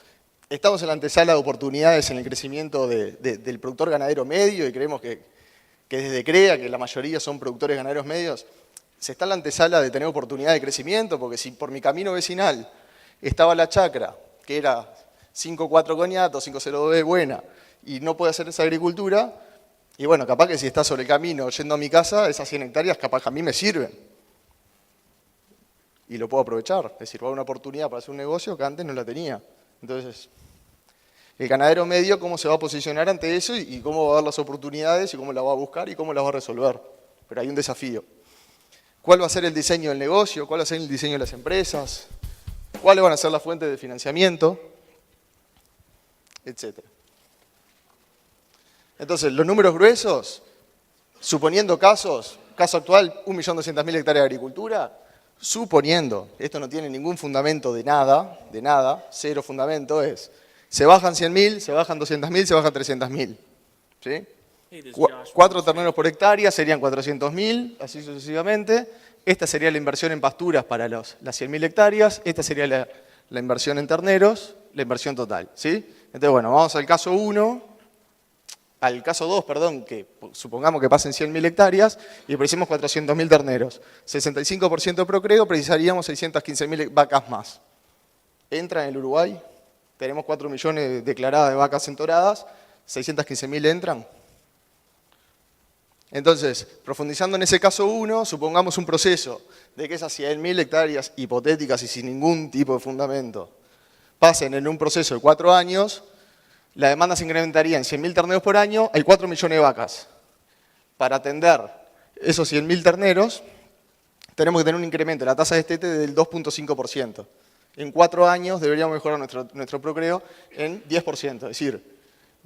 Estamos en la antesala de oportunidades en el crecimiento del productor ganadero medio y creemos que que desde CREA, que la mayoría son productores ganaderos medios, se está en la antesala de tener oportunidad de crecimiento, porque si por mi camino vecinal estaba la chacra, que era 5.4 coñato, 5.02 buena, y no puede hacer esa agricultura, y bueno, capaz que si está sobre el camino yendo a mi casa, esas 100 hectáreas capaz que a mí me sirven. Y lo puedo aprovechar, es decir, va a haber una oportunidad para hacer un negocio que antes no la tenía. Entonces, el ganadero medio, ¿cómo se va a posicionar ante eso y cómo va a ver las oportunidades y cómo las va a buscar y cómo las va a resolver? Pero hay un desafío. ¿Cuál va a ser el diseño del negocio? ¿Cuál va a ser el diseño de las empresas? ¿Cuáles van a ser las fuentes de financiamiento? Etcétera. Entonces, los números gruesos, suponiendo caso actual, 1.200.000 hectáreas de agricultura, suponiendo, esto no tiene ningún fundamento de nada, cero fundamento, se bajan 100.000, se bajan 200.000, se bajan 300.000. ¿Sí? 4 terneros por hectárea serían 400.000, así sucesivamente. Esta sería la inversión en pasturas para las 100.000 hectáreas, esta sería la inversión en terneros, la inversión total. ¿Sí? Entonces, bueno, vamos al caso 2, perdón, que supongamos que pasen 100.000 hectáreas y precisamos 400.000 terneros. 65% de procreo, precisaríamos 615.000 vacas más. Entra en el Uruguay, tenemos 4 millones declaradas de vacas entoradas, 615.000 entran. Entonces, profundizando en ese caso 1, supongamos un proceso de que esas 100.000 hectáreas hipotéticas y sin ningún tipo de fundamento pasen en un proceso de 4 años, la demanda se incrementaría en 100.000 terneros por año, hay 4 millones de vacas. Para atender esos 100.000 terneros, tenemos que tener un incremento en la tasa de destete del 2.5%. En 4 años deberíamos mejorar nuestro procreo en 10%. Es decir,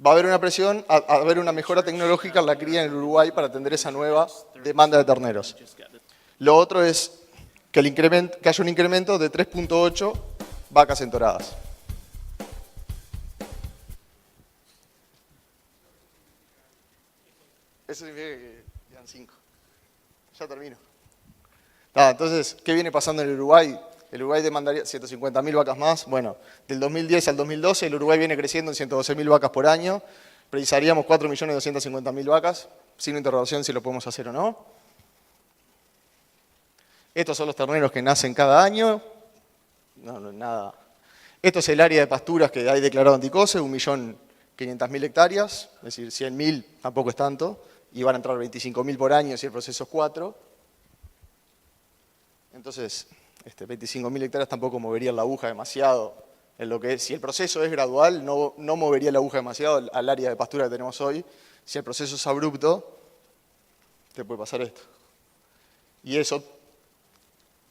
va a haber una presión, a haber una mejora tecnológica en la cría en el Uruguay para atender esa nueva demanda de terneros. Lo otro es que haya un incremento de 3.8 vacas entoradas. Eso significa que quedan 5. Ya termino. Entonces, ¿qué viene pasando en el Uruguay? El Uruguay demandaría 150.000 vacas más. Bueno, del 2010 al 2012 el Uruguay viene creciendo en 112.000 vacas por año. Precisaríamos 4.250.000 vacas, sin interrogación si lo podemos hacer o no. Estos son los terneros que nacen cada año. No, nada. Esto es el área de pasturas que hay declarado anticose, 1.500.000 hectáreas, es decir, 100.000 tampoco es tanto, y van a entrar 25.000 por año si el proceso es 4. Entonces, 25.000 hectáreas tampoco movería la aguja demasiado en lo que es. Si el proceso es gradual, no movería la aguja demasiado al área de pastura que tenemos hoy. Si el proceso es abrupto, te puede pasar esto. Y eso,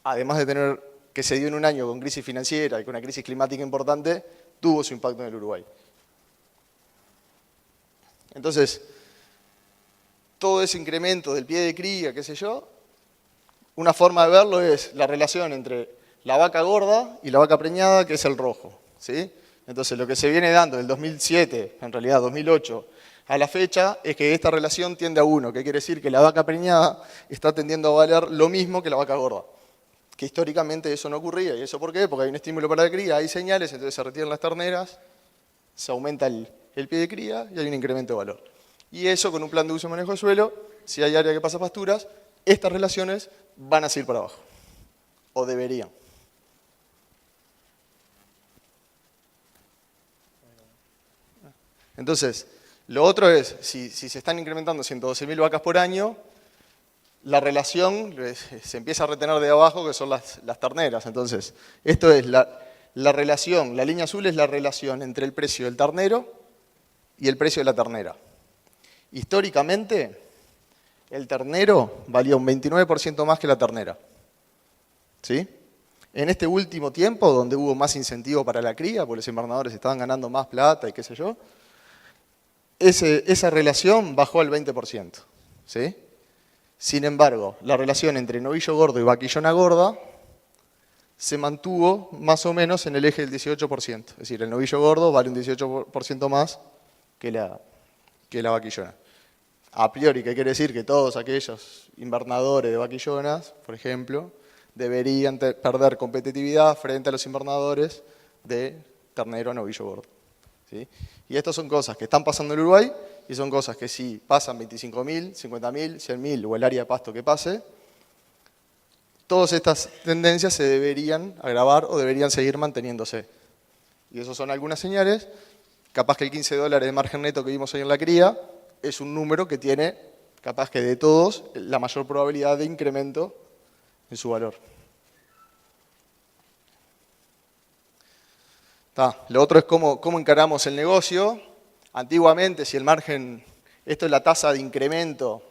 además de tener que se dio en un año con crisis financiera y con una crisis climática importante, tuvo su impacto en el Uruguay. Entonces, todo ese incremento del pie de cría, qué sé yo, una forma de verlo es la relación entre la vaca gorda y la vaca preñada, que es el rojo. ¿Sí? Entonces, lo que se viene dando del 2007, en realidad 2008, a la fecha, es que esta relación tiende a 1, que quiere decir que la vaca preñada está tendiendo a valer lo mismo que la vaca gorda. Que históricamente eso no ocurría. ¿Y eso por qué? Porque hay un estímulo para la cría, hay señales, entonces se retiran las terneras, se aumenta el pie de cría y hay un incremento de valor. Y eso, con un plan de uso y manejo de suelo, si hay área que pasa pasturas, estas relaciones van a seguir para abajo. O deberían. Entonces, lo otro es, si se están incrementando 112.000 vacas por año, la relación se empieza a retener de abajo, que son las terneras. Entonces, esto es la relación, la línea azul es la relación entre el precio del ternero y el precio de la ternera. Históricamente, el ternero valía un 29% más que la ternera. ¿Sí? En este último tiempo, donde hubo más incentivo para la cría, porque los invernadores estaban ganando más plata y qué sé yo, esa relación bajó al 20%. ¿Sí? Sin embargo, la relación entre novillo gordo y vaquillona gorda se mantuvo más o menos en el eje del 18%. Es decir, el novillo gordo vale un 18% más que la vaquillona. A priori, ¿qué quiere decir? Que todos aquellos invernadores de vaquillonas, por ejemplo, deberían perder competitividad frente a los invernadores de ternero a novillo gordo. ¿Sí? Y estas son cosas que están pasando en Uruguay y son cosas que si pasan 25.000, 50.000, 100.000 o el área de pasto que pase, todas estas tendencias se deberían agravar o deberían seguir manteniéndose. Y esas son algunas señales. Capaz que el $15 de margen neto que vimos hoy en la cría es un número que tiene, capaz que de todos, la mayor probabilidad de incremento en su valor. Lo otro es cómo encaramos el negocio. Antiguamente, si el margen, esto es la tasa de incremento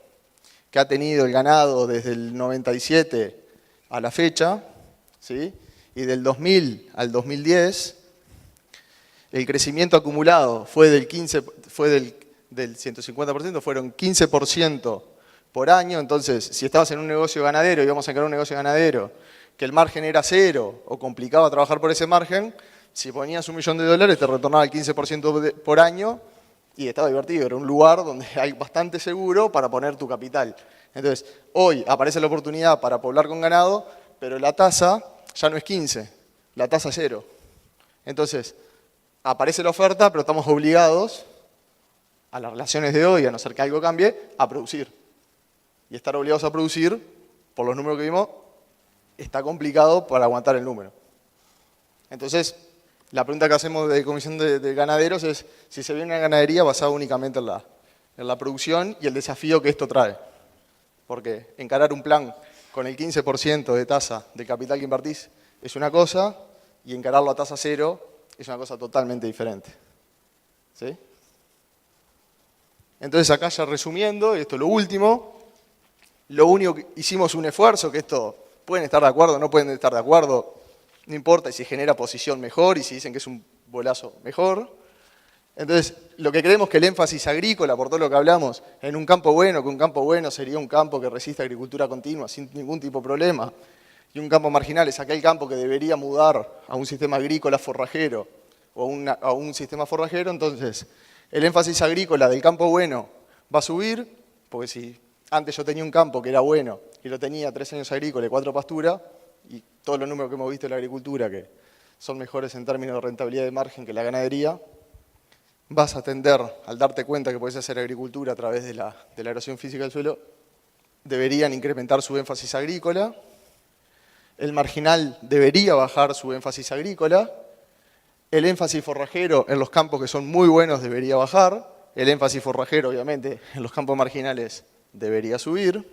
que ha tenido el ganado desde el 97 a la fecha, ¿sí? Y del 2000 al 2010, el crecimiento acumulado fue del 150%, fueron 15% por año. Entonces, si estabas en un negocio ganadero y íbamos a encarar un negocio ganadero, que el margen era cero o complicaba trabajar por ese margen, si ponías $1 millón te retornaba el 15% por año y estaba divertido. Era un lugar donde hay bastante seguro para poner tu capital. Entonces, hoy aparece la oportunidad para poblar con ganado, pero la tasa ya no es 15, la tasa es 0. Entonces, aparece la oferta, pero estamos obligados a las relaciones de hoy, a no ser que algo cambie, a producir. Y estar obligados a producir, por los números que vimos, está complicado para aguantar el número. Entonces, la pregunta que hacemos de Comisión de Ganaderos es si se viene una ganadería basada únicamente en la producción y el desafío que esto trae. Porque encarar un plan con el 15% de tasa de capital que invertís es una cosa y encararlo a tasa cero es una cosa totalmente diferente. ¿Sí? Entonces acá ya resumiendo, esto es lo último, lo único que hicimos un esfuerzo, que esto pueden estar de acuerdo, no pueden estar de acuerdo, no importa, y si genera posición mejor y si dicen que es un bolazo mejor. Entonces, lo que creemos que el énfasis agrícola, por todo lo que hablamos, en un campo bueno, que un campo bueno sería un campo que resiste agricultura continua sin ningún tipo de problema, y un campo marginal es aquel campo que debería mudar a un sistema agrícola forrajero o a un sistema forrajero. Entonces, el énfasis agrícola del campo bueno va a subir, porque si antes yo tenía un campo que era bueno y lo tenía 3 años agrícola y 4 pastura, y todos los números que hemos visto en la agricultura que son mejores en términos de rentabilidad de margen que la ganadería, vas a tender, al darte cuenta que puedes hacer agricultura a través de la erosión física del suelo, deberían incrementar su énfasis agrícola, el marginal debería bajar su énfasis agrícola, el énfasis forrajero en los campos que son muy buenos debería bajar, el énfasis forrajero obviamente en los campos marginales debería subir,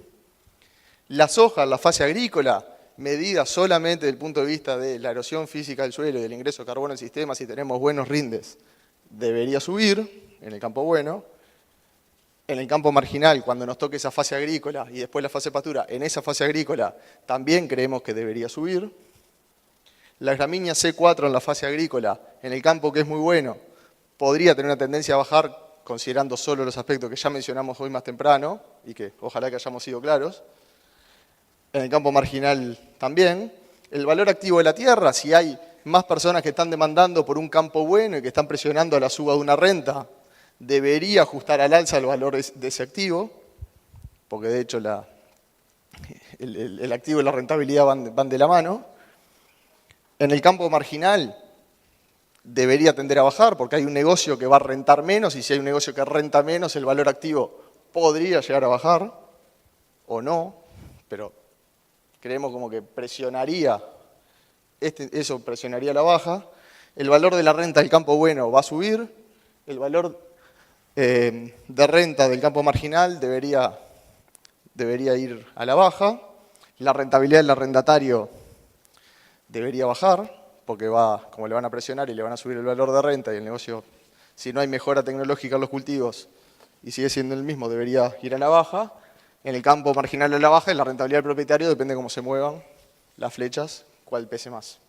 la soja en la fase agrícola, medida solamente desde el punto de vista de la erosión física del suelo y del ingreso de carbono al sistema, si tenemos buenos rindes, debería subir en el campo bueno. En el campo marginal, cuando nos toque esa fase agrícola y después la fase pastura, en esa fase agrícola también creemos que debería subir. La gramínea C4 en la fase agrícola, en el campo que es muy bueno, podría tener una tendencia a bajar considerando solo los aspectos que ya mencionamos hoy más temprano y que ojalá que hayamos sido claros. En el campo marginal también. El valor activo de la tierra, si hay más personas que están demandando por un campo bueno y que están presionando a la suba de una renta, debería ajustar al alza el valor de ese activo, porque de hecho el activo y la rentabilidad van de la mano. En el campo marginal debería tender a bajar, porque hay un negocio que va a rentar menos, y si hay un negocio que renta menos, el valor activo podría llegar a bajar, o no, pero creemos como que presionaría, eso presionaría la baja. El valor de la renta del campo bueno va a subir, el valor de renta del campo marginal debería ir a la baja, la rentabilidad del arrendatario debería bajar, porque como le van a presionar y le van a subir el valor de renta y el negocio, si no hay mejora tecnológica en los cultivos y sigue siendo el mismo, debería ir a la baja. En el campo marginal a la baja, y la rentabilidad del propietario depende de cómo se muevan las flechas, cuál pese más.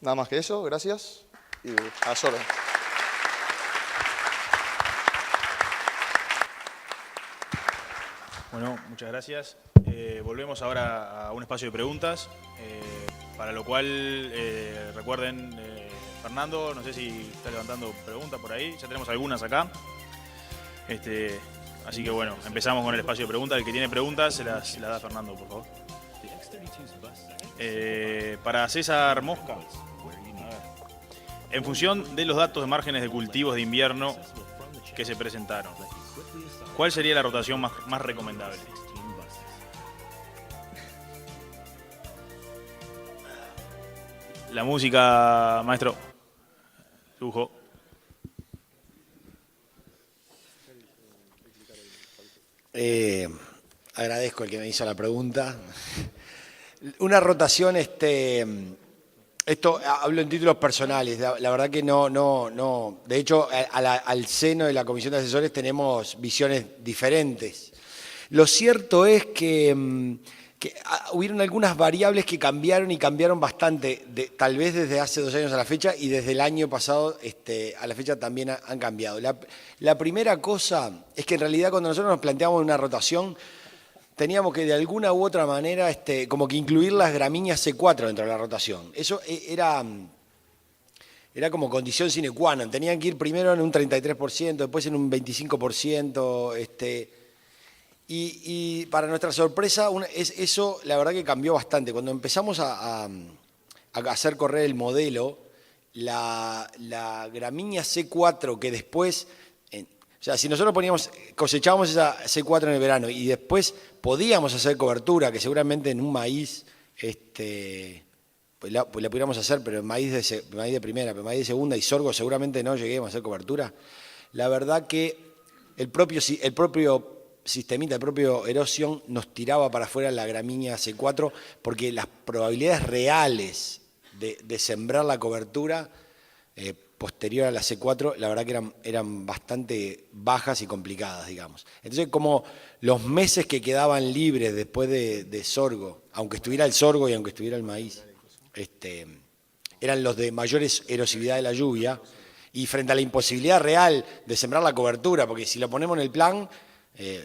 Nada más que eso, gracias. Y a las órdenes. Bueno, muchas gracias. Volvemos ahora a un espacio de preguntas, para lo cual recuerden, Fernando, no sé si está levantando preguntas por ahí, ya tenemos algunas acá. Así que bueno, empezamos con el espacio de preguntas. El que tiene preguntas se las da Fernando, por favor. Para César Mosca. En función de los datos de márgenes de cultivos de invierno que se presentaron, ¿cuál sería la rotación más recomendable? La música, maestro. Lujo. Agradezco el que me hizo la pregunta. Una rotación, esto hablo en títulos personales, la verdad que no. De hecho, al seno de la comisión de asesores tenemos visiones diferentes. Lo cierto es que hubieron algunas variables que cambiaron bastante, tal vez desde hace 2 años a la fecha y desde el año pasado a la fecha también han cambiado. La primera cosa es que en realidad cuando nosotros nos planteamos una rotación, teníamos que de alguna u otra manera como que incluir las gramíneas C4 dentro de la rotación. Eso era como condición sine qua non. Tenían que ir primero en un 33%, después en un 25%. Y para nuestra sorpresa, eso la verdad que cambió bastante. Cuando empezamos a hacer correr el modelo, la gramínea C4 que después... O sea, si nosotros cosechábamos esa C4 en el verano y después podíamos hacer cobertura, que seguramente en un maíz pues la pudiéramos hacer, pero en maíz de primera, pero maíz de segunda y sorgo seguramente no lleguemos a hacer cobertura. La verdad que el propio sistemita, el propio erosión nos tiraba para afuera la gramínea C4 porque las probabilidades reales de sembrar la cobertura posterior a la C4, la verdad que eran bastante bajas y complicadas, digamos. Entonces, como los meses que quedaban libres después de sorgo, aunque estuviera el sorgo y aunque estuviera el maíz, eran los de mayor erosividad de la lluvia, y frente a la imposibilidad real de sembrar la cobertura, porque si lo ponemos en el plan,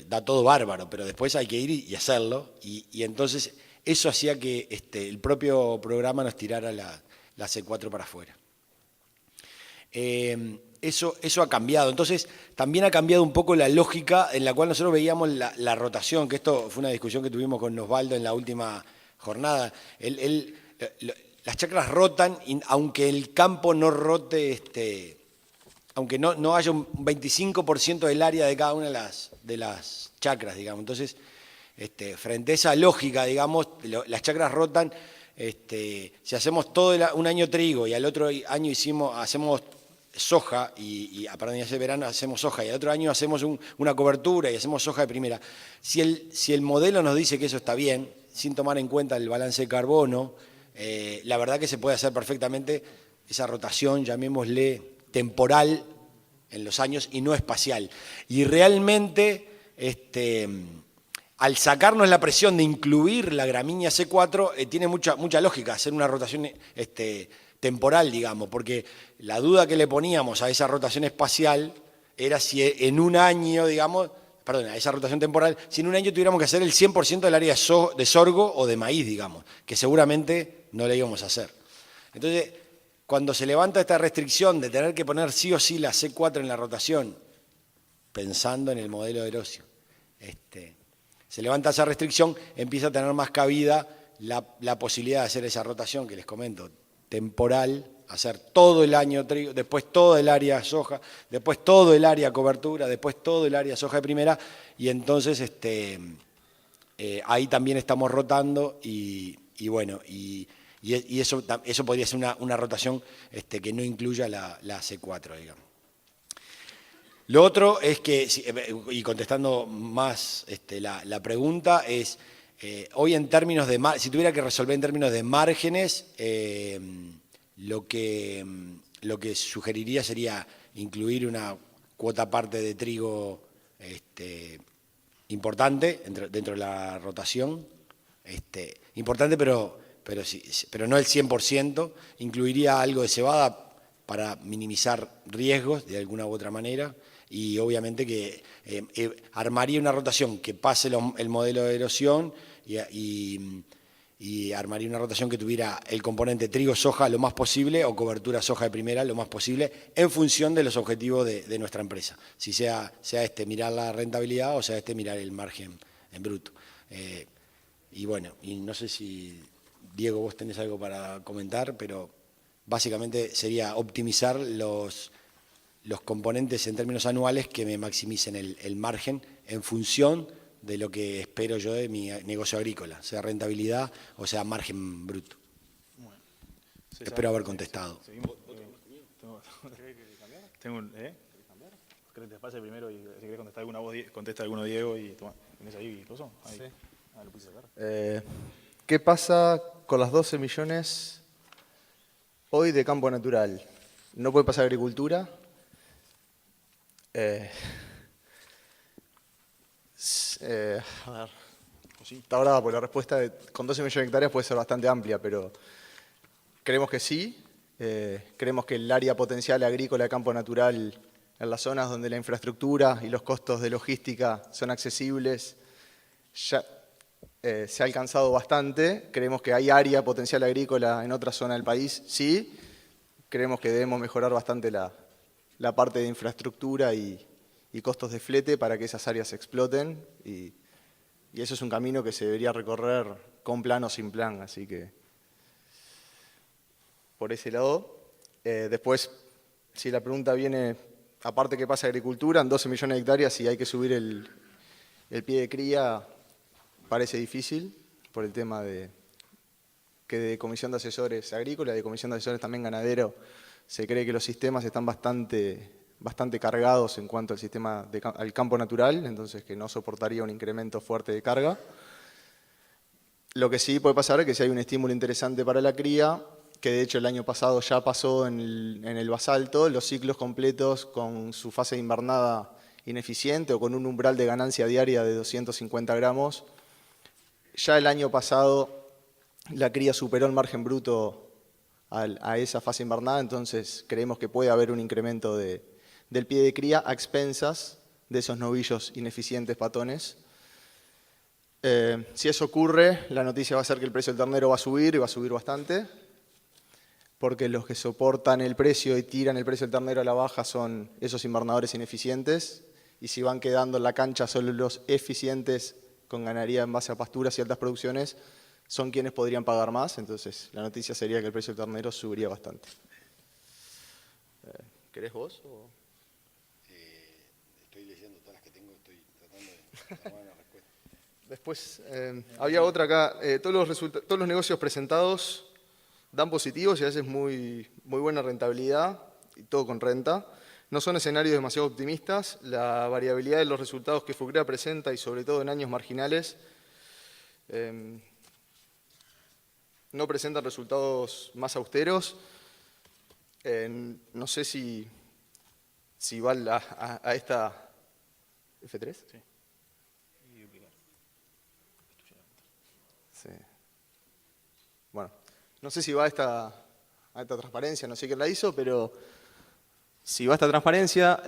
da todo bárbaro, pero después hay que ir y hacerlo, y entonces eso hacía que el propio programa nos tirara la C4 para afuera. Eso ha cambiado. Entonces, también ha cambiado un poco la lógica en la cual nosotros veíamos la rotación, que esto fue una discusión que tuvimos con Osvaldo en la última jornada. Las chacras rotan, aunque el campo no rote, aunque no haya un 25% del área de cada una de las chacras, digamos. Entonces, frente a esa lógica, digamos, las chacras rotan. Si hacemos todo un año trigo y al otro año hacemos soja, y ese verano hacemos soja y al otro año hacemos una cobertura y hacemos soja de primera. Si el modelo nos dice que eso está bien, sin tomar en cuenta el balance de carbono, la verdad que se puede hacer perfectamente esa rotación, llamémosle temporal, en los años y no espacial. Y realmente, al sacarnos la presión de incluir la gramínea C4, tiene mucha lógica hacer una rotación temporal, digamos, porque la duda que le poníamos a esa rotación espacial era si en un año, digamos, perdón, a esa rotación temporal, si en un año tuviéramos que hacer el 100% del área de sorgo o de maíz, digamos, que seguramente no le íbamos a hacer. Entonces, cuando se levanta esta restricción de tener que poner sí o sí la C4 en la rotación, pensando en el modelo de erosión, se levanta esa restricción, empieza a tener más cabida la posibilidad de hacer esa rotación que les comento, temporal, hacer todo el año trigo, después todo el área soja, después todo el área cobertura, después todo el área soja de primera, y entonces ahí también estamos rotando y bueno, y eso podría ser una rotación que no incluya la C4, digamos. Lo otro es que, y contestando más la pregunta, es hoy en términos de, si tuviera que resolver en términos de márgenes, lo que sugeriría sería incluir una cuota parte de trigo importante dentro de la rotación, importante pero no el 100%, incluiría algo de cebada para minimizar riesgos de alguna u otra manera, y obviamente que armaría una rotación que pase el modelo de erosión y armaría una rotación que tuviera el componente trigo-soja lo más posible o cobertura-soja de primera lo más posible en función de los objetivos de nuestra empresa. Si sea mirar la rentabilidad o sea mirar el margen en bruto. Y bueno, y no sé si, Diego, vos tenés algo para comentar, pero básicamente sería optimizar los componentes en términos anuales que me maximicen el margen en función de lo que espero yo de mi negocio agrícola, sea rentabilidad o sea margen bruto. César, Espero haber contestado. Seguimos. Tengo un, ¿Querés que te pase primero y si querés contestar alguna voz, contesta alguno Diego y toma. ¿Tenés ahí, Coso? Ahí. Sí. Lo puse a sacar. ¿Qué pasa con las 12 millones hoy de campo natural? ¿No puede pasar agricultura? A ver. Está brava porque la respuesta con 12 millones de hectáreas puede ser bastante amplia, pero creemos que sí. Creemos que el área potencial agrícola de campo natural en las zonas donde la infraestructura y los costos de logística son accesibles ya se ha alcanzado bastante. Creemos que hay área potencial agrícola en otra zona del país, sí. Creemos que debemos mejorar bastante la parte de infraestructura y costos de flete para que esas áreas exploten. Y eso es un camino que se debería recorrer con plan o sin plan, así que por ese lado. Después, si la pregunta viene, aparte que pasa agricultura, en 12 millones de hectáreas, si hay que subir el pie de cría, parece difícil por el tema de que de comisión de asesores agrícola, de comisión de asesores también ganadero, se cree que los sistemas están bastante cargados en cuanto al sistema al campo natural, entonces que no soportaría un incremento fuerte de carga. Lo que sí puede pasar es que si hay un estímulo interesante para la cría, que de hecho el año pasado ya pasó en el basalto, los ciclos completos con su fase de invernada ineficiente o con un umbral de ganancia diaria de 250 gramos, ya el año pasado la cría superó el margen bruto a esa fase invernada, entonces creemos que puede haber un incremento del pie de cría a expensas de esos novillos ineficientes patones. Si eso ocurre, la noticia va a ser que el precio del ternero va a subir y va a subir bastante, porque los que soportan el precio y tiran el precio del ternero a la baja son esos invernadores ineficientes, y si van quedando en la cancha solo los eficientes con ganadería en base a pasturas y altas producciones, son quienes podrían pagar más, entonces la noticia sería que el precio del ternero subiría bastante. ¿Querés vos? O? Estoy leyendo todas las que tengo, estoy tratando de tomar una respuesta. Después, había otra acá, todos los negocios presentados dan positivos y a veces muy buena rentabilidad, y todo con renta. No son escenarios demasiado optimistas. La variabilidad de los resultados que FUCREA presenta, y sobre todo en años marginales, no presentan resultados más austeros. No sé si va a esta F3. Sí. Y duplicar. Sí. Bueno, no sé si va a esta transparencia, no sé quién la hizo, pero si va a esta transparencia,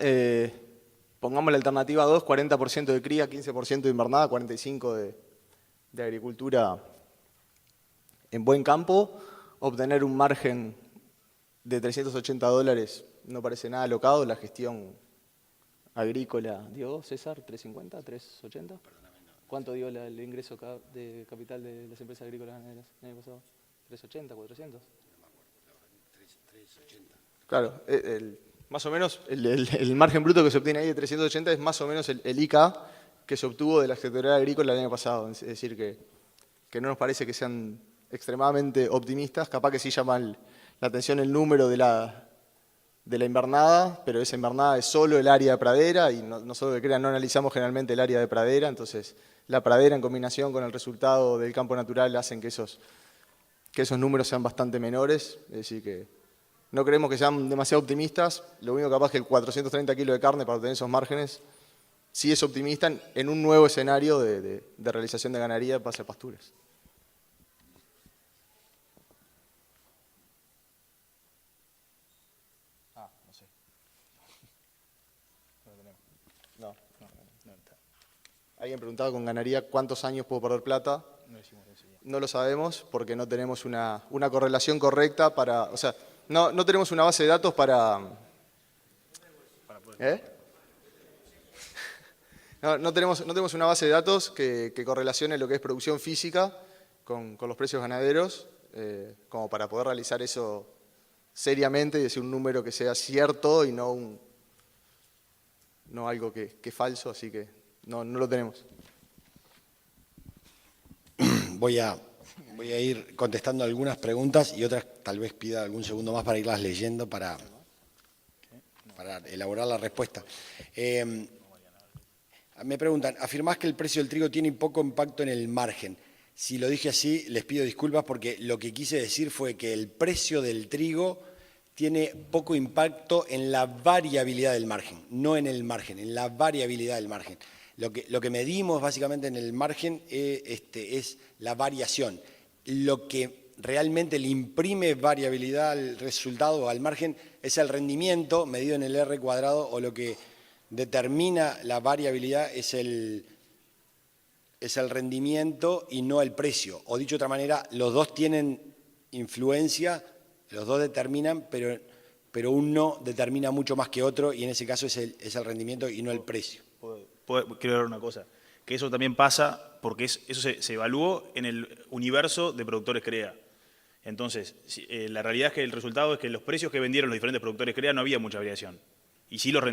pongamos la alternativa 2, 40% de cría, 15% de invernada, 45% de agricultura en buen campo. Obtener un margen de $380 no parece nada alocado. La gestión agrícola, ¿dio César? ¿350? ¿380? ¿Cuánto dio el ingreso de capital de las empresas agrícolas ganaderas el año pasado? ¿380, 400? Claro, más o menos el margen bruto que se obtiene ahí de 380 es más o menos el ICA que se obtuvo de la sectorial agrícola el año pasado. Es decir, que no nos parece que sean extremadamente optimistas. Capaz que sí llama la atención el número de la invernada, pero esa invernada es solo el área de pradera, y nosotros que crean no analizamos generalmente el área de pradera, entonces la pradera en combinación con el resultado del campo natural hacen que esos números sean bastante menores. Es decir, que no creemos que sean demasiado optimistas. Lo único capaz que el 430 kilos de carne para obtener esos márgenes sí es optimista en un nuevo escenario de realización de ganadería base a pasturas. No sé. No lo tenemos. No está. Alguien preguntaba con ganadería cuántos años puedo perder plata. No hicimos eso ya. No lo sabemos porque no tenemos una correlación correcta para... O sea, no tenemos una base de datos para no tenemos una base de datos que correlacione lo que es producción física con los precios ganaderos, como para poder realizar seriamente y decir un número que sea cierto y no algo que es falso, así que no lo tenemos. Voy a ir contestando algunas preguntas y otras tal vez pida algún segundo más para irlas leyendo para elaborar la respuesta. Me preguntan, afirmás que el precio del trigo tiene poco impacto en el margen. Si lo dije así, les pido disculpas porque lo que quise decir fue que el precio del trigo tiene poco impacto en la variabilidad del margen, no en el margen, en la variabilidad del margen. Lo que medimos básicamente en el margen es la variación. Lo que realmente le imprime variabilidad al resultado o al margen es el rendimiento medido en el R cuadrado, o lo que determina la variabilidad es el rendimiento y no el precio. O dicho de otra manera, los dos tienen influencia, los dos determinan, pero uno determina mucho más que otro, y en ese caso es el rendimiento y no el precio. Quiero ver una cosa, que eso también pasa porque eso se evaluó en el universo de productores CREA. Entonces, la realidad es que el resultado es que los precios que vendieron los diferentes productores CREA no había mucha variación. Y sí en los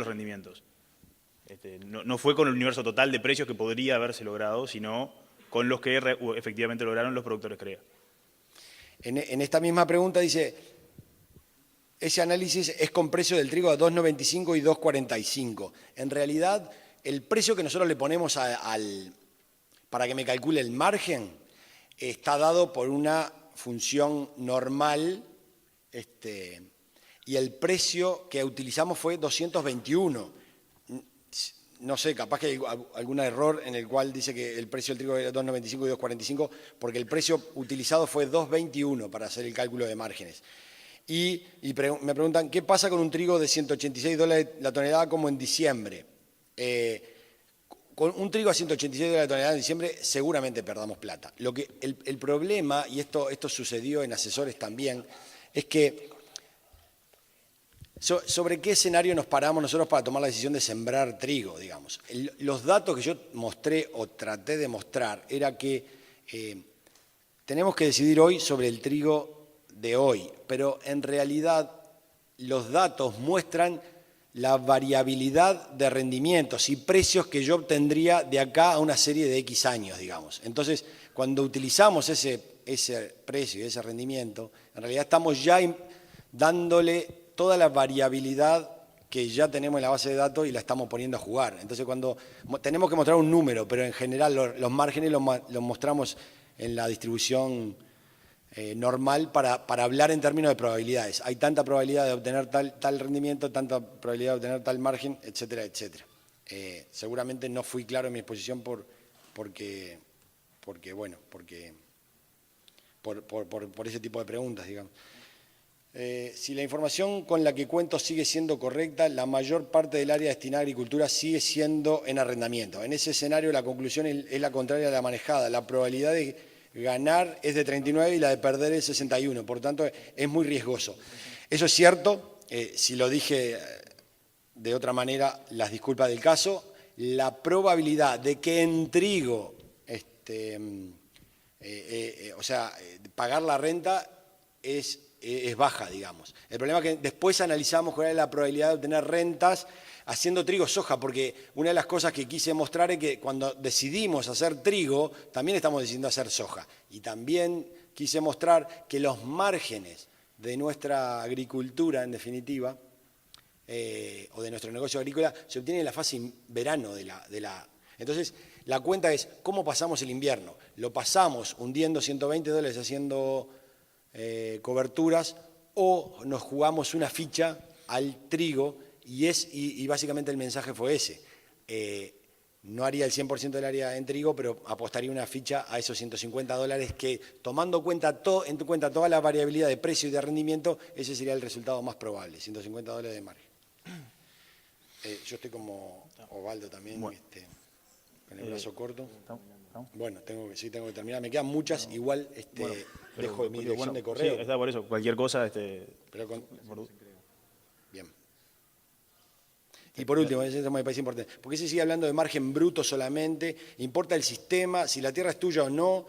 rendimientos. No fue con el universo total de precios que podría haberse logrado, sino con los que efectivamente lograron los productores CREA. En esta misma pregunta dice, ese análisis es con precio del trigo a 2,95 y 2,45. En realidad, el precio que nosotros le ponemos para que me calcule el margen está dado por una función normal, y el precio que utilizamos fue 221. No sé, capaz que hay algún error en el cual dice que el precio del trigo era 2,95 y 2,45, porque el precio utilizado fue 2,21 para hacer el cálculo de márgenes. Y me preguntan, ¿qué pasa con un trigo de $186 la tonelada como en diciembre? Con un trigo a $186 la tonelada en diciembre seguramente perdamos plata. El problema, y esto sucedió en asesores también, es que ¿sobre qué escenario nos paramos nosotros para tomar la decisión de sembrar trigo, digamos? Los datos que yo mostré o traté de mostrar era que tenemos que decidir hoy sobre el trigo de hoy, pero en realidad los datos muestran la variabilidad de rendimientos y precios que yo obtendría de acá a una serie de X años, digamos. Entonces, cuando utilizamos ese precio y ese rendimiento, en realidad estamos ya dándole toda la variabilidad que ya tenemos en la base de datos y la estamos poniendo a jugar. Entonces, cuando tenemos que mostrar un número, pero en general los márgenes los mostramos en la distribución normal para hablar en términos de probabilidades. Hay tanta probabilidad de obtener tal rendimiento, tanta probabilidad de obtener tal margen, etcétera, etcétera. Seguramente no fui claro en mi exposición porque por ese tipo de preguntas, digamos. Si la información con la que cuento sigue siendo correcta, la mayor parte del área destinada a agricultura sigue siendo en arrendamiento. En ese escenario la conclusión es la contraria a la manejada. La probabilidad de ganar es de 39 y la de perder es 61, por tanto es muy riesgoso. Eso es cierto, si lo dije de otra manera, las disculpas del caso. La probabilidad de que en trigo, pagar la renta es baja, digamos. El problema es que después analizamos cuál es la probabilidad de obtener rentas haciendo trigo-soja, porque una de las cosas que quise mostrar es que cuando decidimos hacer trigo, también estamos decidiendo hacer soja. Y también quise mostrar que los márgenes de nuestra agricultura, en definitiva, o de nuestro negocio agrícola, se obtienen en la fase verano de la. Entonces, la cuenta es cómo pasamos el invierno. Lo pasamos hundiendo $120 haciendo coberturas, o nos jugamos una ficha al trigo, y básicamente el mensaje fue ese. No haría el 100% del área en trigo, pero apostaría una ficha a esos $150 que, tomando en cuenta toda la variabilidad de precio y de rendimiento, ese sería el resultado más probable, $150 de margen. Yo estoy como Osvaldo también, con el brazo corto. Bueno, tengo que terminar. Me quedan muchas, igual dejo mi dirección de correo. Sí, está por eso. Cualquier cosa. Bien. Y por último, eso me parece importante, porque se sigue hablando de margen bruto solamente, importa el sistema, si la tierra es tuya o no,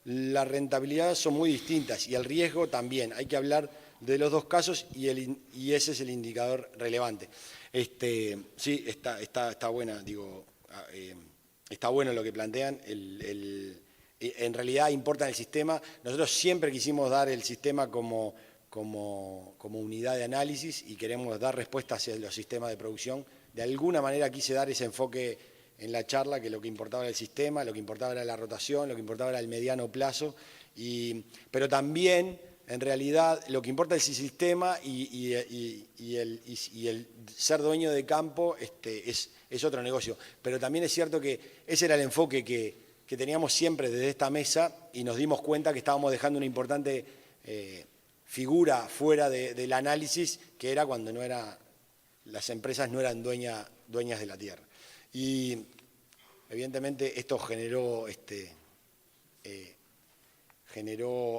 la rentabilidad son muy distintas y el riesgo también. Hay que hablar de los dos casos y ese es el indicador relevante. Sí, está buena, digo, está bueno lo que plantean. En realidad importa el sistema. Nosotros siempre quisimos dar el sistema como unidad de análisis y queremos dar respuesta hacia los sistemas de producción. De alguna manera quise dar ese enfoque en la charla, que lo que importaba era el sistema, lo que importaba era la rotación, lo que importaba era el mediano plazo, pero también, en realidad, lo que importa es el sistema y el ser dueño de campo es otro negocio. Pero también es cierto que ese era el enfoque que teníamos siempre desde esta mesa y nos dimos cuenta que estábamos dejando una importante figura fuera del análisis, que era cuando las empresas no eran dueñas de la tierra. Y evidentemente esto generó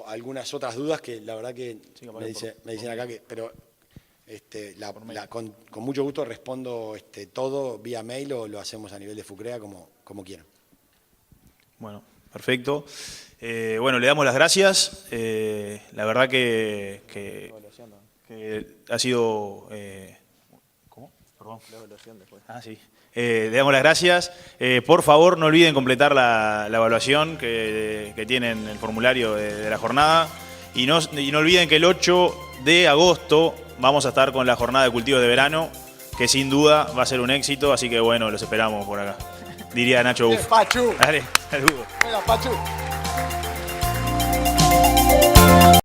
algunas otras dudas que la verdad que me dicen acá que, pero con mucho gusto respondo todo vía mail o lo hacemos a nivel de FUCREA como quieran. Bueno, perfecto. Bueno, le damos las gracias. La verdad que ha sido... ¿Cómo? Perdón. La evaluación después. Ah, sí. Le damos las gracias. Por favor, no olviden completar la evaluación que tienen en el formulario de la jornada. Y no olviden que el 8 de agosto vamos a estar con la jornada de cultivos de verano, que sin duda va a ser un éxito. Así que bueno, los esperamos por acá. Diría Nacho Buff. Pachu. Dale, saludos. Venga, Pachu.